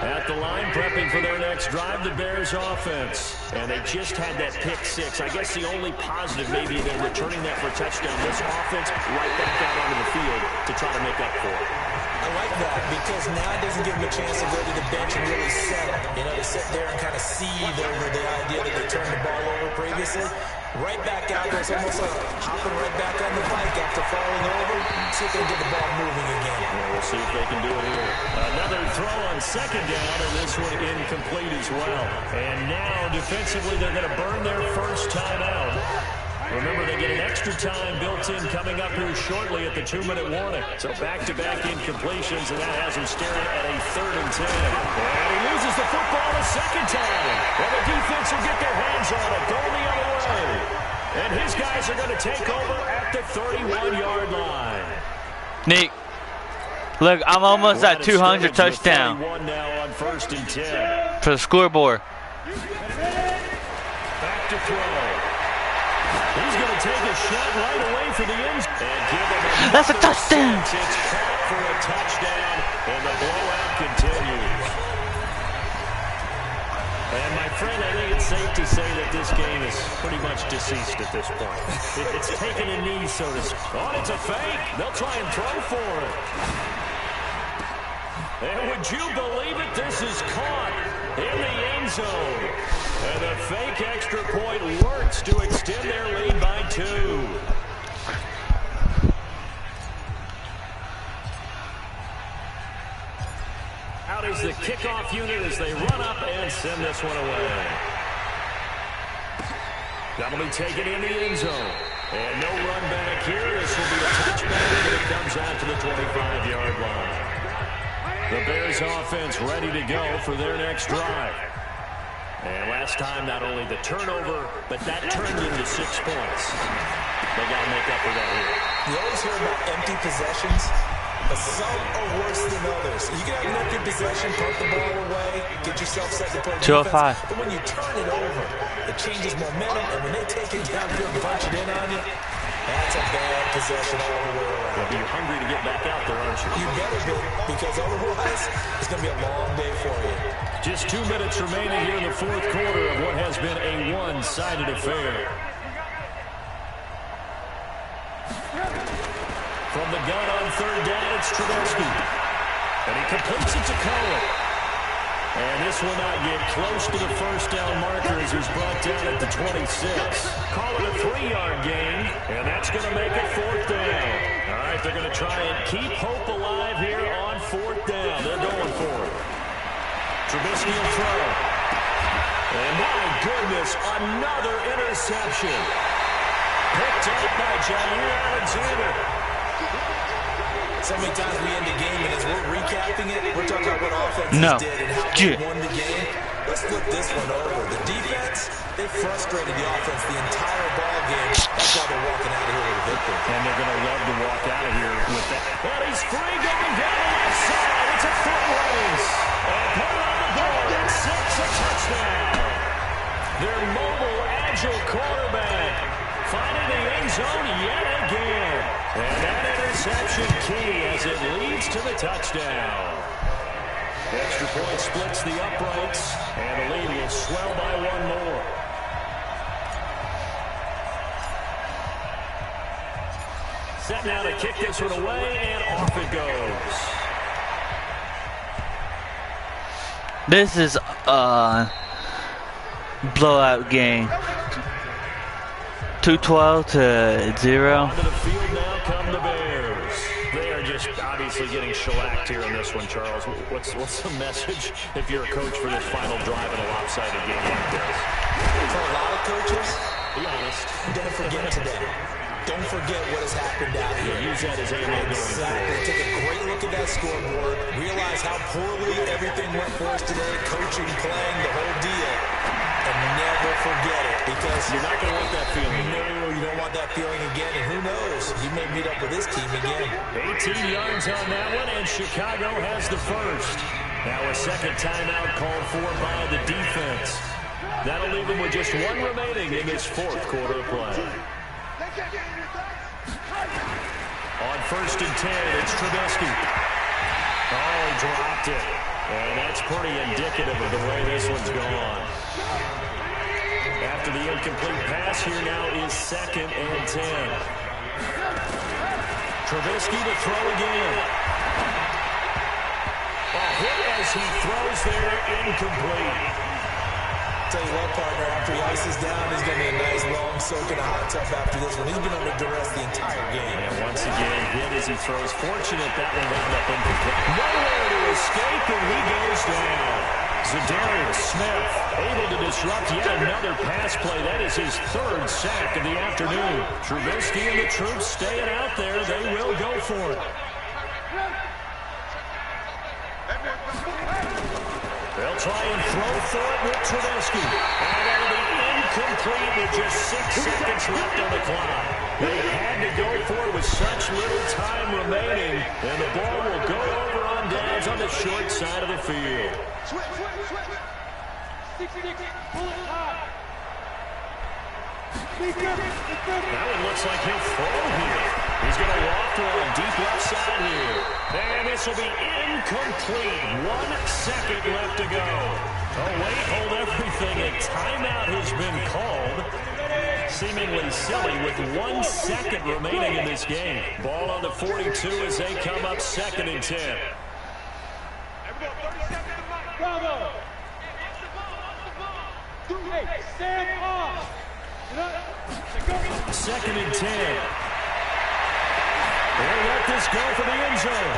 At the line, prepping for their next drive, the Bears offense. And they just had that pick 6. I guess the only positive maybe they're returning that for a touchdown. This offense right back out onto the field to try to make up for it.
I like that because now it doesn't give them a chance to go to the bench and really settle. You know, to sit there and kind of seethe over the idea that they turned the ball over previously. Right back out there. It's almost like hopping right back on the bike after falling over. See if they can get the ball moving again.
Well, we'll see if they can do it here. Another throw on 2nd down, and this one incomplete as well. And now, defensively, they're going to burn their first time out. Remember, they get an extra time built in coming up here shortly at the 2-minute warning. So back-to-back incompletions, and that has him staring at a 3rd and 10. And he loses the football a second time. And the defense will get their hands on it, going the other way. And his guys are going to take over at the 31-yard line.
Nick, look, I'm almost at 200 touchdown
Now on 1st and 10.
for the scoreboard.
Back to throw. He's going to take a shot right away for the end zone. And give him
That's a touchdown.
It's caught for a touchdown, and the blowout continues. And my friend, I think it's safe to say that this game is pretty much deceased at this point. It's taken a knee, so to speak. Oh, it's a fake. They'll try and throw for it. And would you believe it? This is caught in the end zone. And the fake extra point works to extend their lead by 2. Out is the kickoff unit as they run up and send this one away. That'll be taken in the end zone. And no run back here. This will be a touchback, and it comes out to the 25-yard line. The Bears offense ready to go for their next drive. And last time, not only the turnover, but that turned into 6 points. They got to make up for that here.
You always hear about empty possessions, but some are worse than others. You can have an empty possession, punt the ball away, get yourself set to play defense.
205.
But when you turn it over, it changes momentum, and when they take it downfield and punch it in on you, that's a bad possession all the way around.
Well, you're hungry to get back out there, aren't you?
You better be, because otherwise, it's going to be a long day for you.
Just 2 minutes remaining here in the fourth quarter of what has been a one-sided affair. From the gun on third down, it's Trubisky. And he completes it to Cohen. And this will not get close to the first down marker as he's brought down at the 26. Call it a 3-yard gain, and that's going to make it fourth down. All right, they're going to try and keep hope alive here on fourth down. They're going for it. Trubisky will throw. And my goodness, another interception. Picked up by Jair Alexander.
So many times we end the game, and as we're recapping it, we're talking about what offenses did and how they won the game. Let's flip this one over. The defense, they frustrated the offense the entire ball game. That's why they're walking out of here with a victory.
And they're going to love to walk out of here with that. And he's free going down the left side. It's a foot race. And put it on the board. And 6, a touchdown. Their mobile, agile quarterback finding the end zone yet again. And that interception key as it leads to the touchdown. Extra point splits the uprights, and the lead will swell by 1 more. Set now to kick this one away, and off it goes.
This is a blowout game. 2-12 to 0.
Onto the field now come the Bears. They are just obviously getting shellacked here in this one, Charles. What's the message if you're a coach for this final drive in a lopsided game like this?
For a lot of coaches,
be honest,
don't forget today. Don't forget what has happened out here.
Use that as ammo.
Exactly. Take a great look at that scoreboard. Realize how poorly everything went for us today. Coaching, playing, the whole deal. And never forget it, because
you're not going to want that feeling.
No, you don't want that feeling again. And who knows? He may meet up with his team again.
18 yards on that one, and Chicago has the first. Now a second timeout called for by the defense. That'll leave them with just 1 remaining in this fourth quarter of play. On first and 10, it's Trubisky. Oh, he dropped it. And that's pretty indicative of the way this one's gone. After the incomplete pass, here now is second and 10. Trubisky to throw again. A hit as he throws there, incomplete.
Tell you what, partner, after he ices down, he's going to be a nice long soak in a hot tub after this one. He's been under duress the entire game.
And once again, hit as he throws. Fortunate that one wound up incomplete. Nowhere to escape, and he goes down. Zadarius Smith able to disrupt yet another pass play. That is his 3rd sack of the afternoon. Trubisky and the troops staying out there. They will go for it. They'll try and throw for it with Trubisky. And that'll be incomplete with just 6 seconds left on the clock. They had to go for it with such little time remaining. And the ball will go over on downs on the short side of the field. That one looks like he'll throw here. He's going to loft one deep left side here. And this will be incomplete. 1 second left to go. Oh, wait, hold everything. A timeout has been called. Seemingly silly with 1 second remaining in this game. Ball on the 42 as they come up second and 10.
Bravo. Stand off.
Second and 10. They'll let this go for the end zone.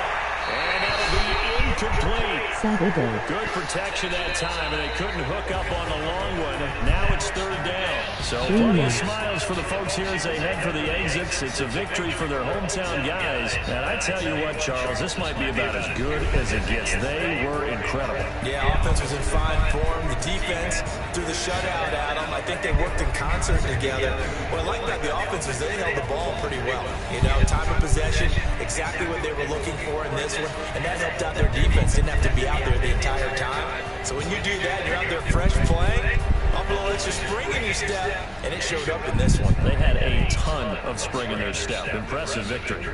And that'll be incomplete.
Saturday.
Good protection that time, and they couldn't hook up on the long one. Now it's third down. So plenty of smiles for the folks here as they head for the exits. It's a victory for their hometown guys. And I tell you what, Charles, this might be about as good as it gets. They were incredible.
Yeah, offense was in fine form. The defense threw the shutout at them. I think they worked in concert together. Well, I like that the offense was, they held the ball pretty well. You know, time of possession, exactly what they were looking for in this one. And that helped out their defense. Didn't have to be out there the entire time. So when you do that, you're out there fresh playing. Buffalo lets you spring in your step, and it showed up in this one.
They had a ton of spring in their step. Impressive victory.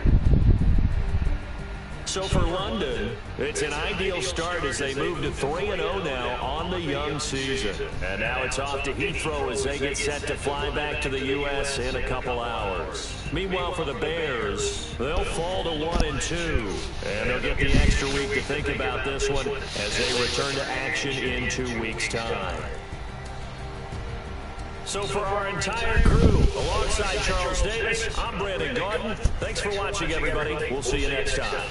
So for London, it's an ideal start as they move to 3-0 now on the young season. And now it's off to Heathrow as they get set to fly back to the U.S. in a couple hours. Meanwhile, for the Bears, they'll fall to 1-2. And they'll get the extra week to think about this one as they return to action in 2 weeks' time. So for our entire crew, alongside Charles Davis, I'm Brandon Gaudin. Thanks for watching, everybody. We'll see you next time.